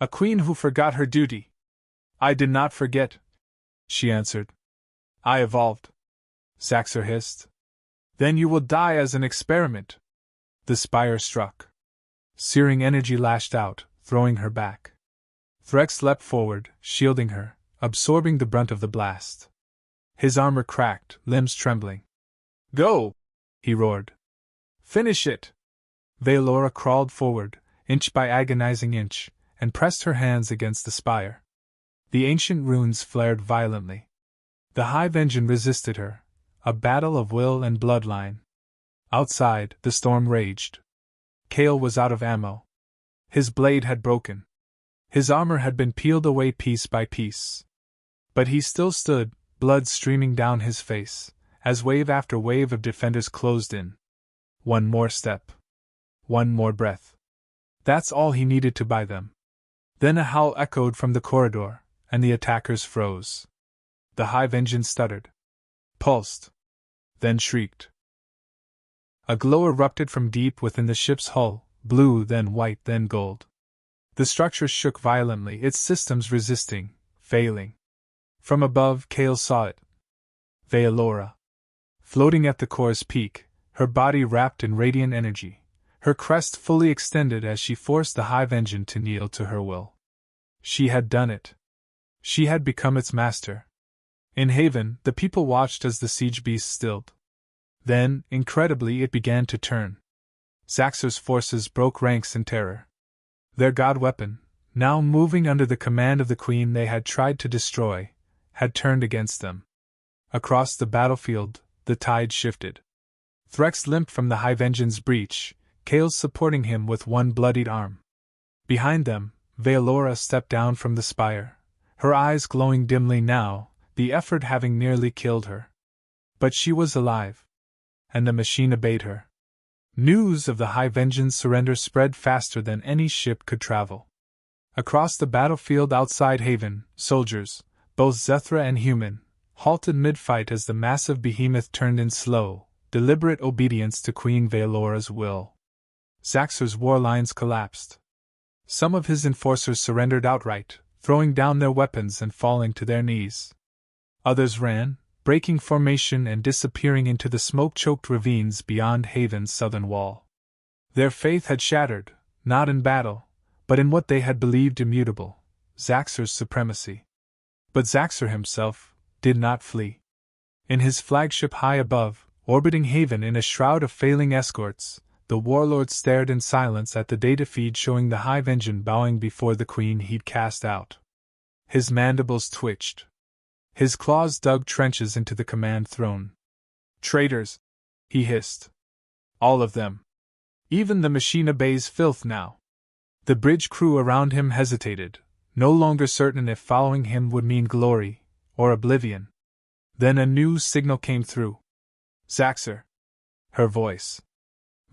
A queen who forgot her duty. I did not forget, she answered. I evolved. Zaxxer hissed. Then you will die as an experiment. The spire struck. Searing energy lashed out, throwing her back. Threx leapt forward, shielding her, absorbing the brunt of the blast. His armor cracked, limbs trembling. Go! He roared. Finish it! Veolora crawled forward, inch by agonizing inch, and pressed her hands against the spire. The ancient runes flared violently. The hive engine resisted her, a battle of will and bloodline. Outside, the storm raged. Kale was out of ammo. His blade had broken. His armor had been peeled away piece by piece. But he still stood, blood streaming down his face, as wave after wave of defenders closed in. One more step. One more breath. That's all he needed to buy them. Then a howl echoed from the corridor, and the attackers froze. The hive engine stuttered. Pulsed. Then shrieked. A glow erupted from deep within the ship's hull, blue, then white, then gold. The structure shook violently, its systems resisting, failing. From above, Kale saw it. Veolora. Floating at the core's peak, her body wrapped in radiant energy, her crest fully extended as she forced the hive engine to kneel to her will. She had done it. She had become its master. In Haven, the people watched as the siege beast stilled. Then, incredibly, it began to turn. Zaxxer's forces broke ranks in terror. Their god weapon, now moving under the command of the queen they had tried to destroy, had turned against them. Across the battlefield, the tide shifted. Threx limped from the hive engine's breach, Chaos supporting him with one bloodied arm. Behind them, Veilora stepped down from the spire, her eyes glowing dimly now, the effort having nearly killed her. But she was alive. And the machine obeyed her. News of the hive engine's surrender spread faster than any ship could travel. Across the battlefield outside Haven, soldiers, both Zethra and human, halted mid-fight as the massive behemoth turned in slow, deliberate obedience to Queen Veilora's will. Zaxxer's war lines collapsed. Some of his enforcers surrendered outright, throwing down their weapons and falling to their knees. Others ran, breaking formation and disappearing into the smoke-choked ravines beyond Haven's southern wall. Their faith had shattered, not in battle, but in what they had believed immutable, Zaxxer's supremacy. But Zaxxer himself did not flee. In his flagship high above, orbiting Haven in a shroud of failing escorts, the warlord stared in silence at the data feed showing the hive engine bowing before the queen he'd cast out. His mandibles twitched. His claws dug trenches into the command throne. "Traitors!" he hissed. "All of them. Even the machine obeys filth now." The bridge crew around him hesitated, no longer certain if following him would mean glory or oblivion. Then a new signal came through. "Zaxxer!" Her voice.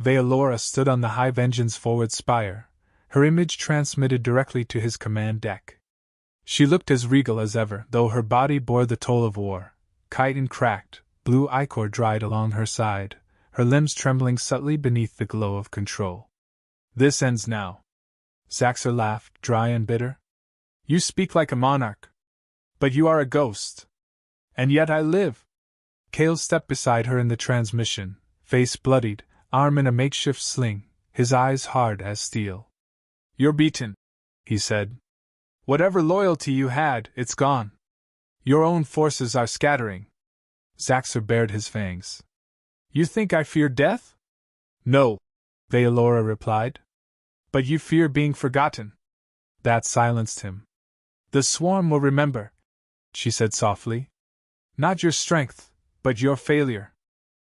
Veilora stood on the hive engine's forward spire, her image transmitted directly to his command deck. She looked as regal as ever, though her body bore the toll of war. Chitin cracked, blue ichor dried along her side, her limbs trembling subtly beneath the glow of control. "This ends now." Zaxxer laughed, dry and bitter. "You speak like a monarch. But you are a ghost. And yet I live." Kale stepped beside her in the transmission, face bloodied, arm in a makeshift sling, his eyes hard as steel. "You're beaten," he said. "Whatever loyalty you had, it's gone. Your own forces are scattering." Zaxxer bared his fangs. "You think I fear death?" "No," Veilora replied. "But you fear being forgotten." That silenced him. "The swarm will remember," she said softly. "Not your strength, but your failure."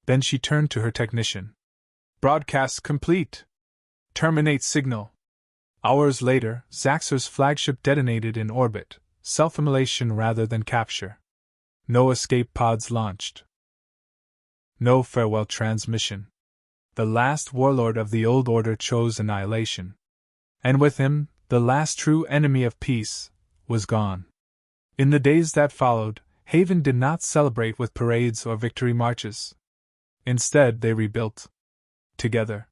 Then she turned to her technician. "Broadcast complete. Terminate signal." Hours later, Zaxxer's flagship detonated in orbit, self-immolation rather than capture. No escape pods launched. No farewell transmission. The last warlord of the old order chose annihilation. And with him, the last true enemy of peace, was gone. In the days that followed, Haven did not celebrate with parades or victory marches. Instead, they rebuilt. Together.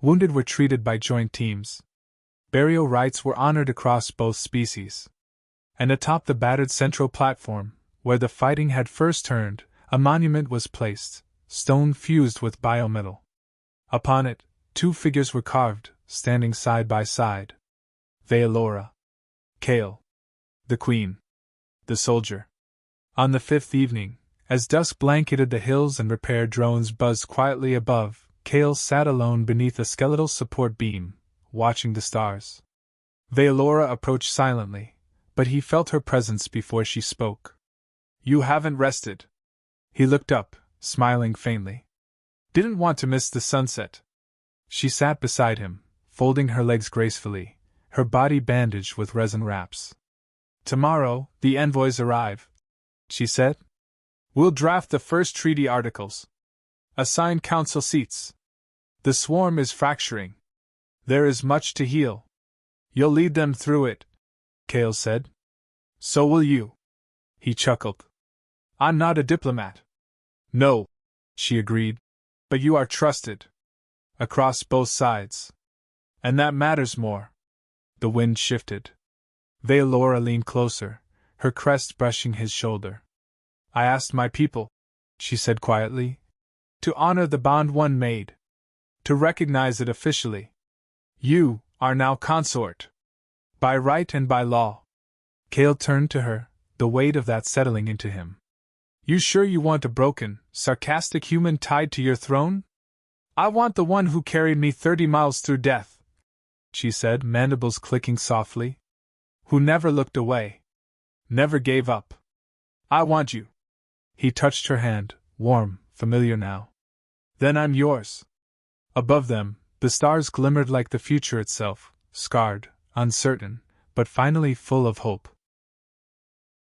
Wounded were treated by joint teams. Burial rites were honored across both species. And atop the battered central platform, where the fighting had first turned, a monument was placed, stone fused with biometal. Upon it, two figures were carved, standing side by side. Veilora. Kale. The Queen. The soldier. On the fifth evening, as dusk blanketed the hills and repair drones buzzed quietly above, Kale sat alone beneath a skeletal support beam, watching the stars. Veilora approached silently, but he felt her presence before she spoke. "You haven't rested." He looked up, smiling faintly. "Didn't want to miss the sunset." She sat beside him, folding her legs gracefully, her body bandaged with resin wraps. "Tomorrow, the envoys arrive," she said. "We'll draft the first treaty articles. Assign council seats. The swarm is fracturing. There is much to heal. You'll lead them through it," Kale said. "So will you." He chuckled. "I'm not a diplomat." "No," she agreed. "But you are trusted. Across both sides. And that matters more." The wind shifted. Veilora leaned closer, her crest brushing his shoulder. "I asked my people," she said quietly. To honor the bond one made. To recognize it officially. You are now consort. By right and by law. Cale turned to her, the weight of that settling into him. You sure you want a broken, sarcastic human tied to your throne? I want the one who carried me 30 miles through death, she said, mandibles clicking softly. Who never looked away. Never gave up. I want you. He touched her hand, warm, familiar now. Then I'm yours. Above them, the stars glimmered like the future itself, scarred, uncertain, but finally full of hope.